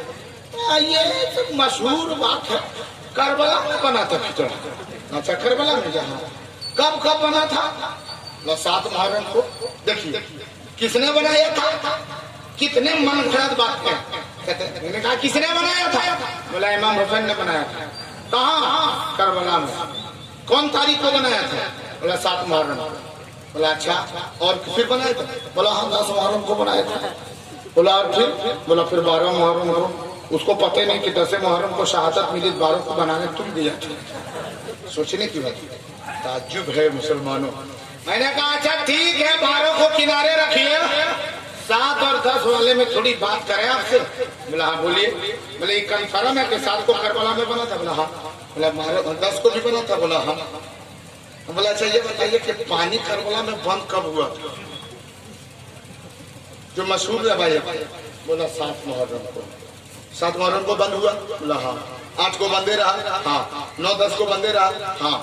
ये तो मशहूर बात है, करबला में बना था खिचड़ा। अच्छा करबला में जहाँ कब कब बना था? 7 मुहर्रम को। देखिए किसने बनाया था? कितने मन घड़त बात है। मैंने कहा किसने बनाया था? बोला इमाम हुसैन ने बनाया था। कहाँ? करबला में। कौन तारीख को बनाया था? बोला 7 मुहर्रम। बोला अच्छा और फिर बनाया था? बोला हम 10 मुहर्रम को बनाया था। बोला और फिर? बोला फिर 12 मुहर्रम को। उसको पता नहीं कि 10 मुहर्रम को शहादत मिली, 12 को बनाने तुम दिया। सोचने की बात, ताज्जुब है मुसलमानों। मैंने कहा अच्छा ठीक है 12 को किनारे रखिए, 7 और 10 वाले में थोड़ी बात करें आपसे। बोला हाँ बोलिए। बोले ये कंफर्म है कि 7 को करबला में बना था? बोला हाँ। बोला 10 को भी बना था? बोला हाँ। बोला अच्छा ये बताइए कि पानी करबला में बंद कब हुआ था, जो मशहूर है भाई? बोला 7 मुहर्रम को। 7 मुहर्रम को बंद हुआ? बोला हाँ। 8 को बंदे रहा? हाँ। 9 10 को बंदे रहा? हाँ।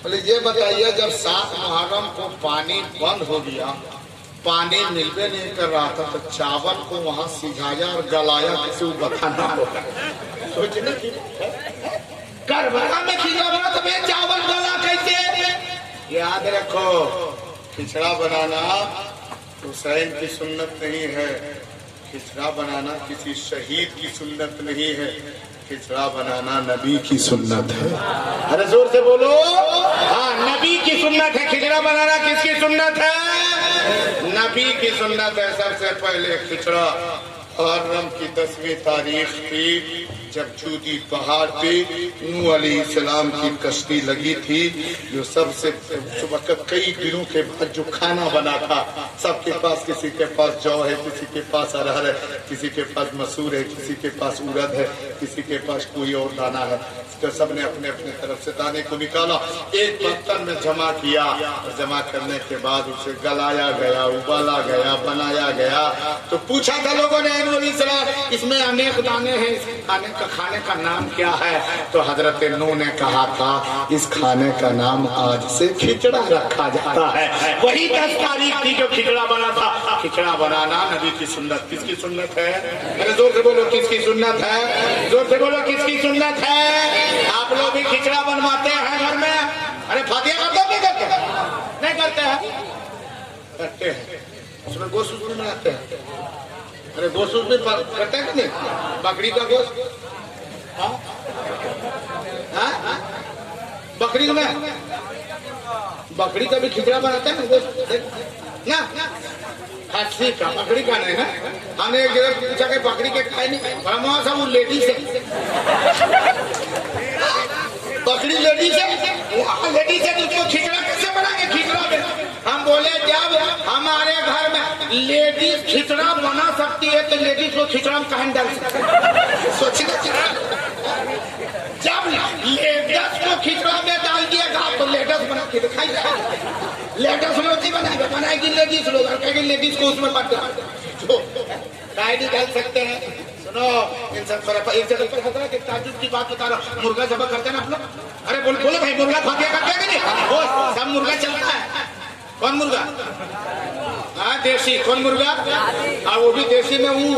बोले ये बताइए जब 7 मुहर्रम को पानी बंद हो गया, पानी मिलवे नहीं कर रहा था, तो चावल को वहां सिझाया और गलाया किसी को बताना होगा। सोचने की करबला में खिचड़ा बना तो मैं चावल गला कैसे? याद रखो खिचड़ा बनाना हुसैन की सुन्नत नहीं है, खिचड़ा बनाना किसी शहीद की सुन्नत नहीं है, खिचड़ा बनाना नबी की सुन्नत है। अरे जोर से बोलो। हाँ नबी की सुन्नत है। खिचड़ा बनाना किसकी सुन्नत है? नबी की सुन्नत है। सबसे पहले खिचड़ा मुहर्रम की 10वीं तारीख थी, जब चूदी पहाड़ पे नूह अलैहिस्सलाम की कश्ती लगी थी, जो सबसे कई दिनों के बाद जो खाना बना था। सबके पास, किसी के पास जौ है, किसी के पास अरहर है, किसी के पास मसूर है, किसी के पास उड़द है, किसी के पास कोई और दाना है। तो सबने अपने अपने तरफ से दाने को निकाला, एक बर्तन में जमा किया, और जमा करने के बाद उसे गलाया गया, उबाला गया, बनाया गया। तो पूछा था लोगों ने इसमें अनेक दाने हैं, खाने का नाम क्या है? तो हजरत नूह ने कहा था इस खाने का नाम आज से खिचड़ा रखा जाता है। वही 10 तारीख थी जो खिचड़ा बना था। खिचड़ा बनाना नबी की सुन्नत। किसकी सुन्नत है? अरे जोर से बोलो किसकी सुन्नत है? जोर से बोलो किसकी सुन्नत है? आप लोग भी खिचड़ा बनवाते हैं घर में? अरे फातिया करते नहीं करते? नहीं करते हैं? करते हैं। उसमें गोश्त भी बनाते हैं। अरे गोश्त भी करते हैं कि नहीं? बकरी का गोश्त, बकरी में बकरी का भी खिचड़ा बनाते हैं ना? खस्सी का, बकरी का नहीं ना। हमने एक जगह पूछा कि बकरी के खाए नहीं, वहां सब लेडीज है। बकरी लेडीज है, लेडीज है, उसको खिचड़ा कैसे बनाएंगे? खिचड़ा में हम बोले जब हमारे घर में लेडीज खिचड़ा बना सकती है तो लेडीज को खिचड़ा में कहां डाल सकते? सोचिए जब लेडीज को खिचड़ा में डाल दिएगा तो लेडीज बना के दिखाई, लेडीज रोटी बनाएगी लेडीज लोग, कहेगी लेडीज को उसमें मत डाल सकते हैं। सुनो इन सब पर एक जगह पर खतरा के ताजुब की बात बता रहा हूँ। मुर्गा जब करते हैं ना आप लोग? अरे बोलो भाई मुर्गा फातिया करते हैं कि नहीं? सब मुर्गा चलता है। कौन मुर्गा? हाँ देसी। कौन मुर्गा? और वो भी देसी में हूँ।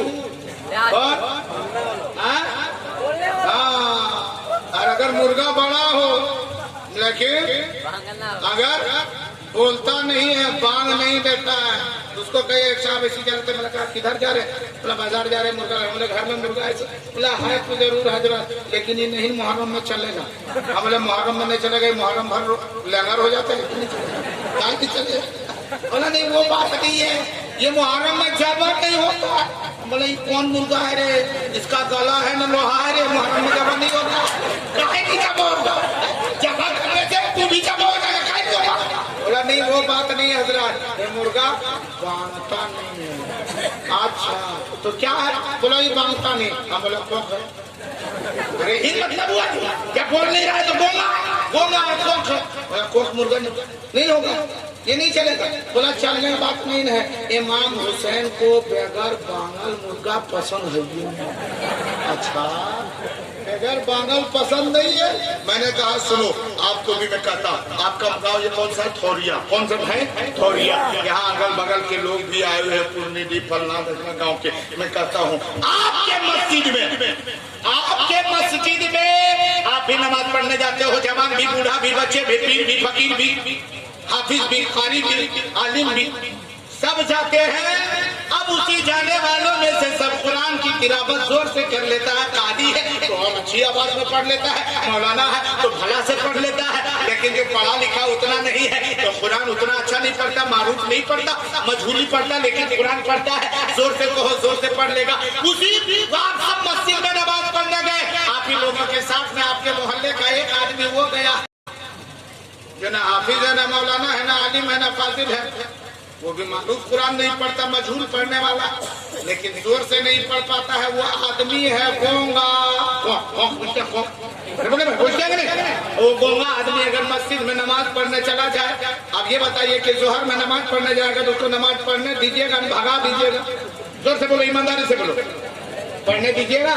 और अगर मुर्गा बड़ा हो लेकिन अगर बोलता नहीं है, बांग नहीं देता है, उसको कहे एक साहब ऐसी जगह मैंने कहा किधर जा रहे? बोला बाजार जा रहे मुर्गा। बोले घर में मुर्गा है? बोला है तो जरूर हजरत, लेकिन ये नहीं मुहर्रम में चलेगा। हम बोले मुहर्रम में नहीं चलेगा, मुहर्रम भर लंगर हो जाता है, चले। बोला नहीं वो बात नहीं है, ये मुहर्रम में जबर नहीं होता। बोले कौन मुर्गा है रे? इसका गला है न लोहा है रे, मुहर्रम में जबर नहीं होता। काहे की जबर होगा? जबर करने से तू भी जबर हो जाएगा। काहे नहीं होगा? बोला नहीं वो बात नहीं हजरत, ये मुर्गा बांगता नहीं है। अच्छा तो क्या है? बोला ये बांगता नहीं। हम बोला कौन है? अरे ही मतलब हुआ क्या बोल नहीं रहा है तो गोंगा गोंगा कोक मुर्गा नहीं होगा, ये नहीं चलेगा। बोला चलने बात नहीं है, इमाम हुसैन को बगैर बांगल मुर्गा पसंद है। अच्छा बगैर बांगल पसंद नहीं है। मैंने कहा सुनो आपको भी मैं कहता, आपका गाँव ये कौन सा है? थोरिया। कौन सा है? थोरिया। यहाँ अगल बगल के लोग भी आए हुए हैं, पूर्णी फलना गाँव के। मैं कहता हूँ आपके मस्जिद में आप भी नमाज पढ़ने जाते हो, जवान भी, बूढ़ा भी, बच्चे भी, पीर भी, फकीर भी, हाफिज भी, कारी भी, आलिम भी, सब जाते हैं। अब उसी जाने वालों में से सब कुरान की तिलावत जोर से कर लेता है। कादी है तो और अच्छी आवाज में पढ़ लेता है, मौलाना है तो भला से पढ़ लेता है, लेकिन जो पढ़ा लिखा उतना नहीं है तो कुरान उतना अच्छा नहीं पढ़ता, मारूफ नहीं पढ़ता, मजहूली पढ़ता, लेकिन कुरान पढ़ता है। जोर से कहो जोर से पढ़ लेगा। उसी आप सब मस्जिद में नमाज पढ़ने गए, आप ही लोगों के साथ में आपके मोहल्ले का एक आदमी वो गया जो ना हाफिज है, ना मौलाना है, ना आलिम है, ना फाजिल है, वो भी मालूम कुरान नहीं पढ़ता, मजहूल पढ़ने वाला, लेकिन जोर से नहीं पढ़ पाता है। वो आदमी है गोंगा। वो गोंगा आदमी अगर मस्जिद में नमाज पढ़ने चला जाए, अब ये बताइए कि जोहर में नमाज पढ़ने जाएगा तो उसको नमाज पढ़ने दीजिएगा, भगा दीजिएगा? जोर से बोलो, ईमानदारी से बोलो, पढ़ने दीजिएगा?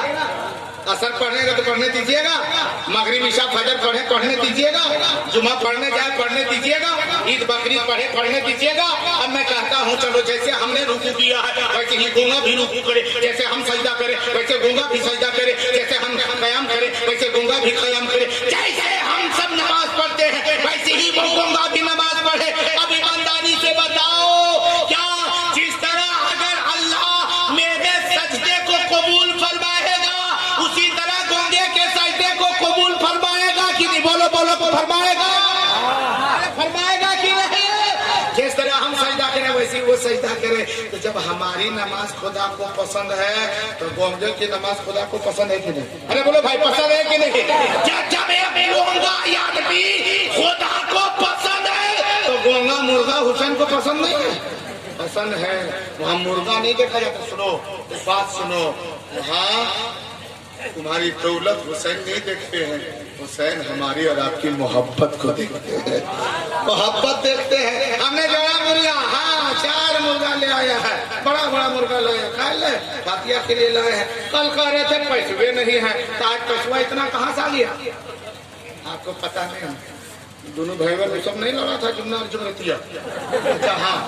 असर पढ़नेगा तो पढ़ने दीजिएगा, मगरिब इशा फजर पढ़ने दीजिएगा, जुमा पढ़ने जाए पढ़ने दीजिएगा, ईद बकरीद पढ़ने दीजिएगा। अब मैं कहता हूँ चलो जैसे हमने रुकू किया है वैसे ही गोंगा भी रुकू करे, जैसे हम सजदा करें वैसे गोंगा भी सजदा करे, जैसे हम कयाम करें वैसे गोंगा भी कयाम करे, जैसे हम सब नमाज पढ़ते हैं वैसे ही वो गोंगा भी नमाज पढ़े। अब ईमानदारी से बताओ क्या जिस तरह अगर अल्लाह मेरे सजदे को कबूल फरमाएगा उसी तरह गोंगे के सजदे को कबूल फरमाएगा कि नहीं? बोलो बोलो को फरमाएगा, फरमाएगा कि नहीं? जिस तरह हम सजदा करें वैसे वो सजदा करे। तो जब हमारी नमाज खुदा को पसंद है तो गोंगे की नमाज खुदा को पसंद है कि नहीं? अरे बोलो भाई पसंद है कि नहीं? जब एक गोंगा आदमी खुदा को पसंद है तो गोंगा मुर्गा हुसैन को पसंद नहीं है? पसंद है। वहाँ मुर्गा नहीं देखा जाता। सुनो बात सुनो, वहाँ तुम्हारी दौलत हुसैन नहीं देखते हैं, हुसैन हमारी और आपकी मोहब्बत को देखते हैं, मोहब्बत देखते हैं। हमने जोड़ा मुर्गा, हाँ 4 मुर्गा ले आया है, बड़ा बड़ा मुर्गा लाया, खा ले फातिया के लिए लाए हैं। कल कह रहे थे पैसे नहीं है, तो आज पैसा इतना कहाँ से आ गया? आपको पता नहीं? दोनों भाई बहन सब नहीं लड़ा था जुम्ना जुमरतिया? अच्छा हाँ,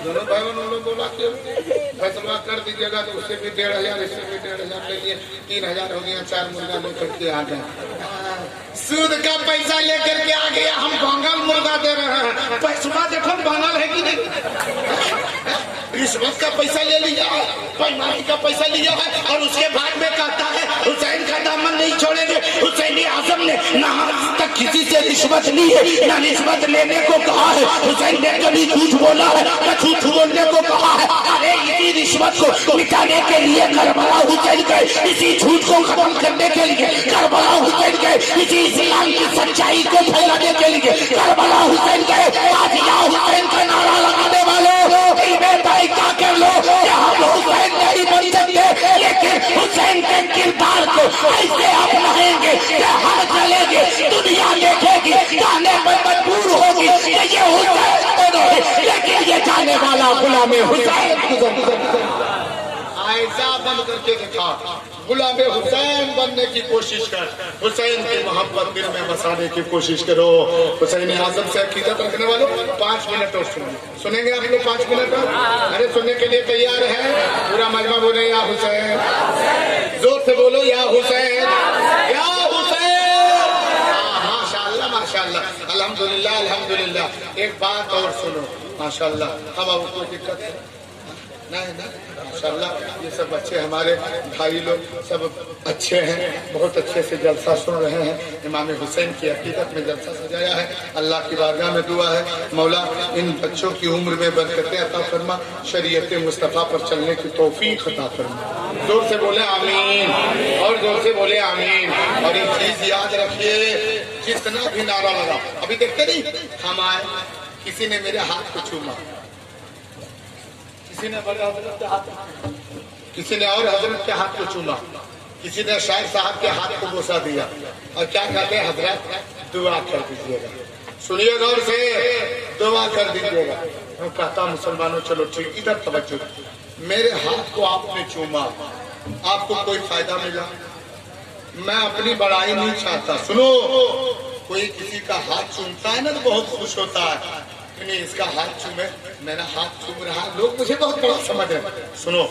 दोनों भाई बहन लोग बोला कि फैसला कर दीजिएगा, तो उससे भी 1500 इससे भी 1500 ले लिए, 3000 हो गया। 4 मुर्गा लेकर के आ गए, सूद का पैसा लेकर के आ गया। हम बांगल मुर्गा दे रहे हैं, पैसा देखो बांगल है कि नहीं? रिश्वत का पैसा ले लिया, पैमानी का पैसा लिया है, और उसके बाद में कहता है हुसैन का दामन नहीं छोड़ेंगे। हुसैन आजम ने ना आज तक किसी से रिश्वत ली है, ना रिश्वत लेने को कहा है। हुसैन ने कभी झूठ बोला है, ना झूठ बोलने को कहा है। अरे इसी रिश्वत को मिटाने के लिए करबला हुसैन गए, इसी झूठ को खत्म करने के लिए करबला हुसैन गए, इसी इस्लाम की सच्चाई को फैलाने के लिए करबला हुसैन गए। आज या हुसैन का नारा लगाने वालों क्या कर लो, हम हुसैन नहीं बन सकते, लेकिन हुसैन के किरदार को ऐसे अपनाएंगे कि हर चलेंगे, दुनिया देखेगी, जाने पर मजबूर होगी कि ये हुसैन, लेकिन ये जाने वाला गुलाम हुसैन ऐसा बन करके दिखा। गुलाम हुसैन बनने की कोशिश कर, हुसैन की मोहब्बत दिल में बसाने की कोशिश करो। हुसैन आजम से अकीदत रखने वालों 5 मिनट और सुनेंगे आप लोग 5 मिनट और? अरे सुनने के लिए तैयार है? पूरा मजमा बोले या हुसैन, जोर से बोलो या हुसैन, या हुसैन। माशाअल्लाह माशाअल्लाह, अल्हम्दुलिल्लाह अल्हम्दुलिल्लाह। एक बात और सुनो माशाअल्लाह, अब आपको दिक्कत है नहीं ना? माशाअल्लाह ये सब बच्चे हमारे भाई लोग सब अच्छे हैं, बहुत अच्छे से जलसा सुन रहे हैं। इमाम हुसैन की अकीदत में जलसा सजाया है। अल्लाह की बारगाह में दुआ है मौला इन बच्चों की उम्र में बरकतें अता फरमा, शरीयत मुस्तफ़ा पर चलने की तौफीक अता फरमा। जोर से बोले आमीन, और जोर से बोले आमीन। और एक चीज याद रखिए, जितना भी नारा लगा, अभी देखते नहीं हम आए, किसी ने मेरे हाथ को चूमा, किसी ने बड़े हजरत के हाथ, किसी ने और हजरत के हाथ को चूमा, किसी ने शायर साहब के हाथ को बोसा दिया और क्या कहते हैं, हजरत दुआ कर दीजिएगा। सुनिए गौर से, दुआ कर दीजिएगा। मैं कहता मुसलमानों चलो ठीक, इधर तवज्जो। मेरे हाथ को आपने चूमा, आपको कोई फायदा मिला? मैं अपनी बड़ाई नहीं चाहता। सुनो, कोई किसी का हाथ चूमता है ना तो बहुत खुश होता है, नहीं इसका हाथ चूमे, मेरा हाथ चूम रहा, लोग मुझे बहुत बड़ा समझ रहे। सुनो,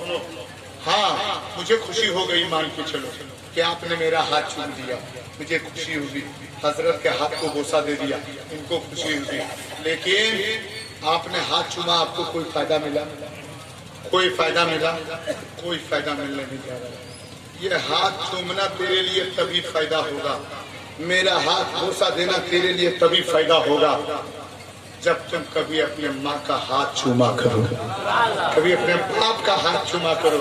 हाँ मुझे खुशी हो गई, मान के चलो कि आपने मेरा हाथ चूम दिया, मुझे खुशी हुई। हजरत के हाथ को बोसा दे दिया, इनको खुशी हुई। लेकिन आपने हाथ चूमा, आपको कोई फायदा मिला? कोई फायदा मिला? कोई फायदा मिलने नहीं जा रहा। ये हाथ चूमना तेरे लिए तभी फायदा होगा, मेरा हाथ बोसा देना तेरे लिए तभी फायदा होगा जब तुम कभी अपने माँ का हाथ चूमा करो, कभी अपने बाप का हाथ चूमा करो।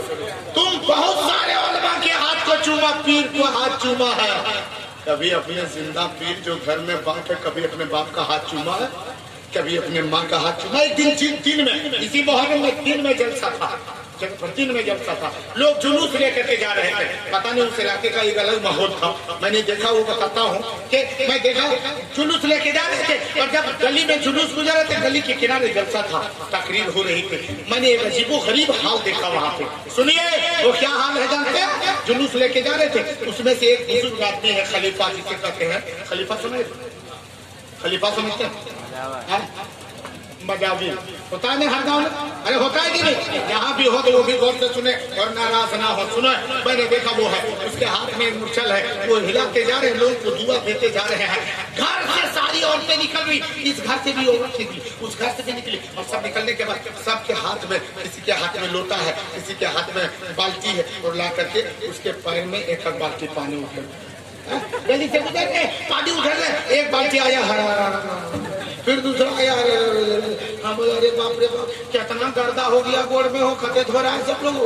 तुम बहुत सारे उलमा के हाथ को चूमा, पीर को हाथ चूमा है, कभी अपने जिंदा पीर जो घर में बाप है, कभी अपने बाप का हाथ चूमा है, कभी अपने माँ का हाथ चूमा। एक दिन में इसी मुहर्रम में दिन में जलसा था, दिन में जलसा था, लोग जुलूस लेकर के जा रहे थे। पता नहीं उस इलाके का एक अलग माहौल था, मैंने देखा, वो बताता हूँ कि मैं देखा जुलूस लेके जा रहे थे और जब गली में जुलूस गुजर रहे थे, गली के किनारे जलसा था, तकरीर हो रही थी। मैंने एक अजीबो गरीब हाल देखा वहाँ पे। सुनिए वो क्या हाल है जानते हैं? जुलूस लेके जा रहे थे, उसमें से एक बुजुर्ग आदमी है, खलीफा जिसे कहते हैं, खलीफा समझते हैं? मजावी होता है ना हर गाँव में, अरे होता है कि नहीं? यहाँ भी हो तो वो भी गौर से सुने और नाराज ना हो। सुनो, मैंने देखा वो है, उसके हाथ में मुरछल है, वो हिलाते जा रहे हैं, लोगों को दुआ देते जा रहे हैं। घर से सारी औरतें निकल रही, इस घर से भी औरत निकली, उस घर से भी निकली, और सब निकलने के बाद सबके हाथ में, किसी के हाथ में लोटा है, किसी के हाथ में बाल्टी है, और ला करके उसके पैर में एक बाल्टी पानी उठल, गली से गुजर रहे पानी उठल रहे, एक बाल्टी आया हरा, फिर दूसरा आया, हम बोले अरे बाप रे बाप, कितना गर्दा हो गया, गोड़ में हो खते धो रहा है सब लोग,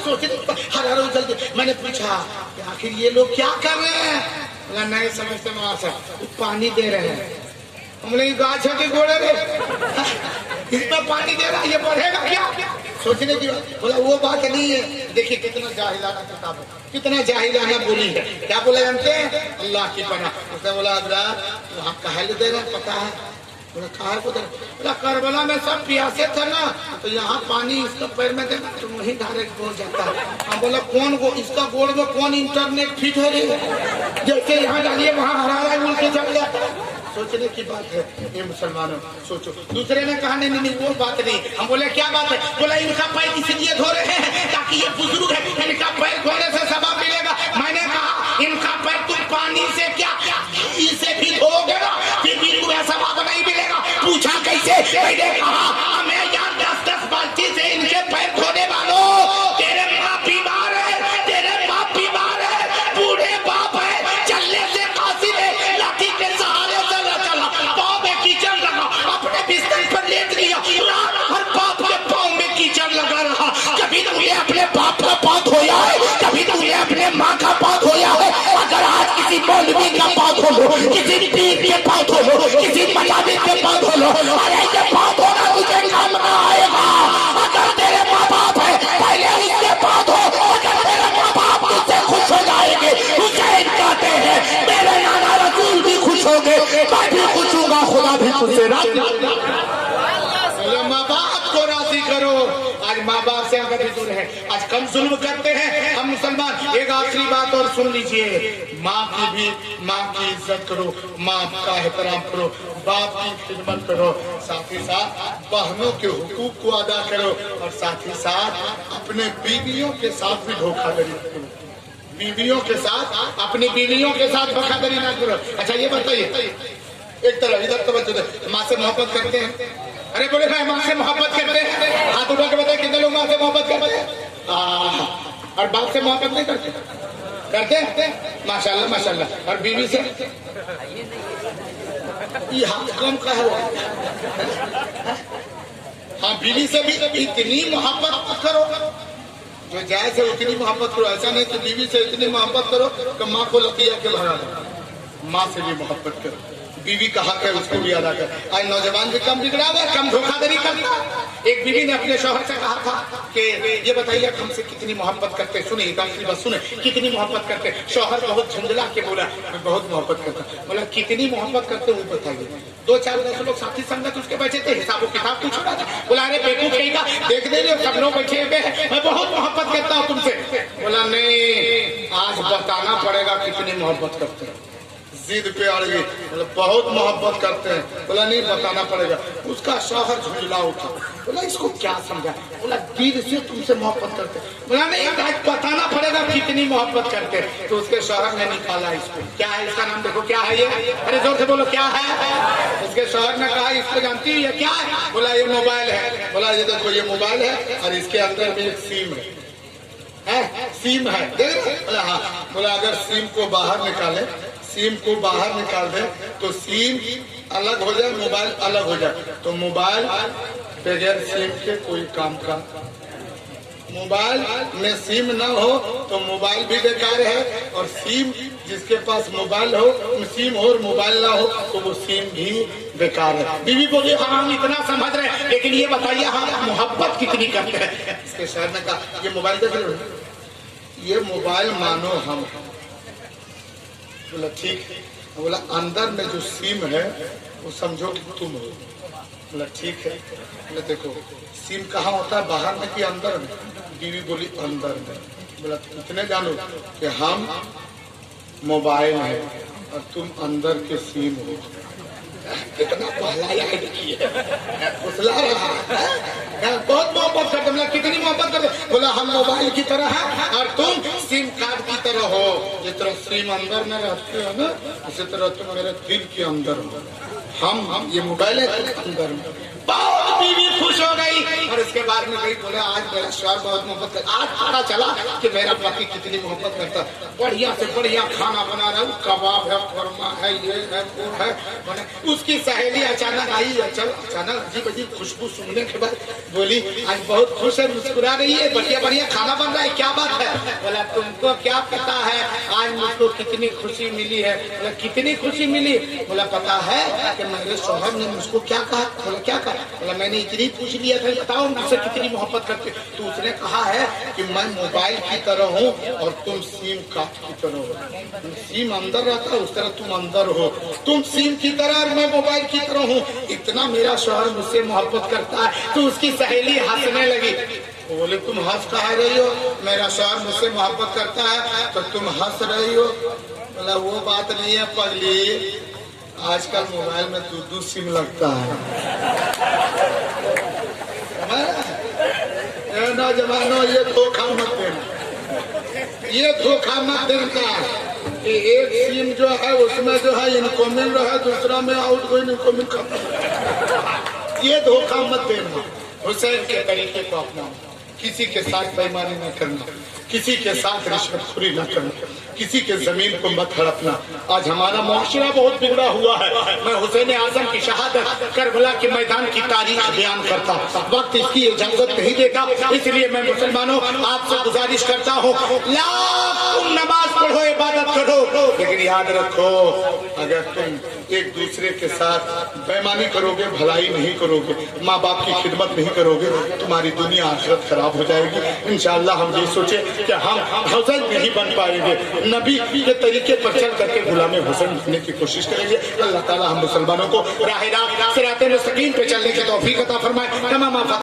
सोचे हरा उछलते। मैंने पूछा आखिर ये लोग क्या कर रहे हैं? बोला नहीं समझते वहां से, पानी दे रहे हैं। हमने गाछ के गोड़े रे, इसमें पानी दे रहा है, ये बढ़ेगा क्या? सोचने की बात। बोला वो बात नहीं है। देखिए कितना जाहिलाना किताब है, कितना जाहिलाना बोली है। क्या बोला जानते हैं? अल्लाह की पनाह। उसने बोला वहाँ कहा दे रहे पता है? बोला कहा को दे? बोला करबला में सब प्यासे थे ना, तो यहाँ पानी इसका पैर में देना तो वही डायरेक्ट हो जाता है। हम बोला कौन वो इसका गोड़ में कौन इंटरनेट फिट हो रही है, जैसे यहाँ डालिए वहाँ हरारा उड़ के चल जाता है। सोचने की बात है ये मुसलमानों, सोचो। दूसरे ने कहा नहीं वो बात नहीं। हम बोले क्या बात है? बोला इनका पैर इसलिए धो रहे हैं ताकि ये बुजुर्ग है, इनका पैर धोने से सवाब मिलेगा। मैंने कहा इनका पैर तुम पानी से क्या इसे भी धोगे ना, फिर भी तुम्हें सवाब नहीं मिलेगा। पूछा कैसे? मैंने कहा हमें यहाँ 10-10 बाल्टी से इनके पैर धोने वालों, तेरे माँ बीमार है, तेरे बाप बीमार है, बूढ़े बाप है, चलने से कासिर है, लाठी के सहारे कीचड़ लगा, अपने बिस्तर पर लेट लिया, हर बाप के पाँव में कीचड़ लगा रहा। कभी तुमने अपने बाप का पाँव धोया है? कभी तुमने अपने माँ का पाँव धोया है? अगर आज किसी मौलवी का पाँव धो लो, किसी पीर के पाँव धो लो, किसी मजाबिर के पाँव धो लो, अरे ये पाँव धोना तुझे काम ना आएगा। अगर तेरे माँ बाप है पहले उसके पाँव धो, अगर तेरे माँ बाप तुझसे खुश हो जाएंगे, हुसैन कहते हैं मेरे नाना रसूल भी खुश होंगे, मैं भी खुश हूँगा, खुदा भी तुझसे राजी। माँ बाप को राजी करो। आज माँ बाप से अगर भी दूर है, आज कम जुल्म करते हैं हम मुसलमान। एक आखिरी बात और सुन लीजिए, माँ की इज्जत करो, माँ का एहतराम करो, बाप की खिदमत करो, साथ ही साथ बहनों के हुकूक को अदा करो, और साथ ही साथ अपने बीवियों के साथ भी धोखाधड़ी करो। बीवियों के साथ, अपनी बीवियों के साथ धोखाधड़ी ना करो। अच्छा ये बताइए, एक तरह इधर तवज्जो दे, माँ से मोहब्बत करते हैं? अरे बोले भाई माँ से मोहब्बत करते हैं? हाथ उठा के बताए कितने लोग माँ से मोहब्बत करते हैं? और बाप से मोहब्बत नहीं करते? करते? माशाल्लाह माशाल्लाह। और बीवी से? ये हाथ कम का है। हाँ बीवी से भी इतनी मोहब्बत करो जो जायज है, उतनी मोहब्बत करो। ऐसा नहीं कि बीवी से इतनी मोहब्बत करो कि माँ को लतिया के भरा दो। माँ से भी मोहब्बत करो, बीवी का हक है उसको भी अदा कर। आज नौजवान भी कम बिगड़ा हुआ, कम धोखाधड़ी करता। एक बीवी ने अपने शौहर से कहा था कि ये बताइए हमसे कितनी मोहब्बत करते। सुनिए बात सुने, कितनी मोहब्बत करते। शौहर बहुत झंझला के बोला मैं बहुत मोहब्बत करता। बोला कितनी मोहब्बत करते वो बताइए। 2-4 लोग साथी संगत उसके बैठे थे, हिसाब किताब पूछ रहा था। बोला अरे बेवकूफ कहीं का, देख दे रहे सब लोग बैठे हुए हैं, मैं बहुत मोहब्बत करता हूँ तुमसे। बोला नहीं, आज बताना पड़ेगा कितनी मोहब्बत करते हैं। जिद पे अड़ गई, बोला बहुत मोहब्बत करते हैं। बोला नहीं बताना पड़ेगा। उसका शौहर झुंझला उठा। बोला इसको क्या समझा। बोला दिल से तुमसे मोहब्बत करते। बोला नहीं आज बताना पड़ेगा कितनी मोहब्बत करते। तो उसके शौहर ने निकाला इसको, क्या है इसका नाम देखो क्या है ये, अरे जोर से बोलो क्या है। उसके शौहर ने कहा इसको जानती है ये क्या है। बोला ये मोबाइल है। बोला ये देखो ये मोबाइल है और इसके अंदर में एक सिम है, सिम है देख। बोला हाँ। बोला अगर सिम को बाहर निकाले, सिम को बाहर निकाल दे तो सिम अलग हो जाए, मोबाइल अलग हो जाए। तो मोबाइल बगैर सिम के कोई काम का, मोबाइल में सिम ना हो तो मोबाइल भी बेकार है, और सिम जिसके पास मोबाइल हो, सिम हो और मोबाइल ना हो तो वो सिम भी बेकार है। बीवी बोली हाँ हम इतना समझ रहे हैं, लेकिन ये बताइए हम मोहब्बत कितनी करते हैं। इसके शहर ने कहा ये मोबाइल देख लो, ये मोबाइल मानो हम। बोला ठीक है। बोला अंदर में जो सिम है वो समझो कि तुम हो। बोला ठीक है। बोला देखो सिम कहाँ होता है, बाहर में कि अंदर में। बीवी बोली अंदर में। बोला इतने जानो कि हम मोबाइल है और तुम अंदर के सिम हो। कितना पहला फुसला रहा है, बहुत मोहब्बत करते। बोला कितनी मोहब्बत करते। बोला हम मोबाइल की तरह है और तुम सिम कार्ड की तरह हो। जिस तरह सिम अंदर में रहते हो ना, उसी तरह तुम मेरे दिल के अंदर हो। हम ये मोबाइल है अंदर में। बहुत बीवी खुश हो गई और इसके बाद में गई। बोले आज मेरा शौहर बहुत मोहब्बत कर। आज पता चला कि मेरा पति कितनी मोहब्बत करता। बढ़िया से बढ़िया खाना बना रहा हूँ, कबाब है, फरमा है, ये है वो है। उसकी सहेली अचानक आई। अचानक अजीब अजीब खुशबू सुनने के बाद बोली आज बहुत खुश है, मुस्कुरा रही है, बढ़िया बढ़िया खाना बन रहा है, क्या बात है। बोला तुमको क्या पता है आज मुझको कितनी खुशी मिली है। बोला कितनी खुशी मिली। बोला पता है कि मेरे शौहर ने मुझको क्या कहा। बोला क्या कहा। बोला मैंने इतनी पूछ लिया था बताओ मुझसे कितनी मोहब्बत करते। तो उसने कहा है कि मैं मोबाइल की तरह हूँ और तुम सिम कार्ड की तरह हो। सिम अंदर रहता है उस तरह तुम अंदर हो। तुम सिम की तरह और मैं मोबाइल की तरह हूँ। इतना मेरा शौहर मुझसे मोहब्बत करता है। तो उसकी सहेली हंसने लगी। बोले तुम हंस कहा रही हो, मेरा शौहर मुझसे मोहब्बत करता है तो तुम हंस रही हो। बोला वो बात नहीं है पगली, आजकल मोबाइल में 2 सिम लगता है। नौजवानों ये धोखा मत देना, ये धोखा मत देना कि एक सिम जो है उसमें जो है इनकमिंग रहा, दूसरा में आउट गोइंग इनकमिंग खत्म। ये धोखा मत देना। हुसैन के तरीके को अपनाओ, किसी के साथ बेईमानी न करना, किसी के साथ रिश्वतखोरी न करना, किसी के जमीन को मत हड़पना। आज हमारा मुआशरा बहुत बिगड़ा हुआ है। मैं हुसैन आजम की शहादत करबला के मैदान की तारीख बयान करता, वक्त इसकी इजाजत नहीं देगा। इसलिए मैं मुसलमानों आपसे गुजारिश करता हूँ तुम नमाज पढ़ो, इबादत करो, लेकिन याद रखो अगर तुम एक दूसरे के साथ बेईमानी करोगे, भलाई नहीं करोगे, माँ बाप की खिदमत नहीं करोगे, तुम्हारी दुनिया आखिरत खराब हो जाएगी। इंशाअल्लाह हम ये सोचे कि हम हुसैन नहीं बन पाएंगे, नबी के तरीके पर चल करके गुलामे हुसैन बनने की कोशिश करेंगे। अल्लाह ताला हम मुसलमानों को राह-ए-रास्त सिराते मुस्तकीम पे चलने की तौफीक अता फरमाए। तमाम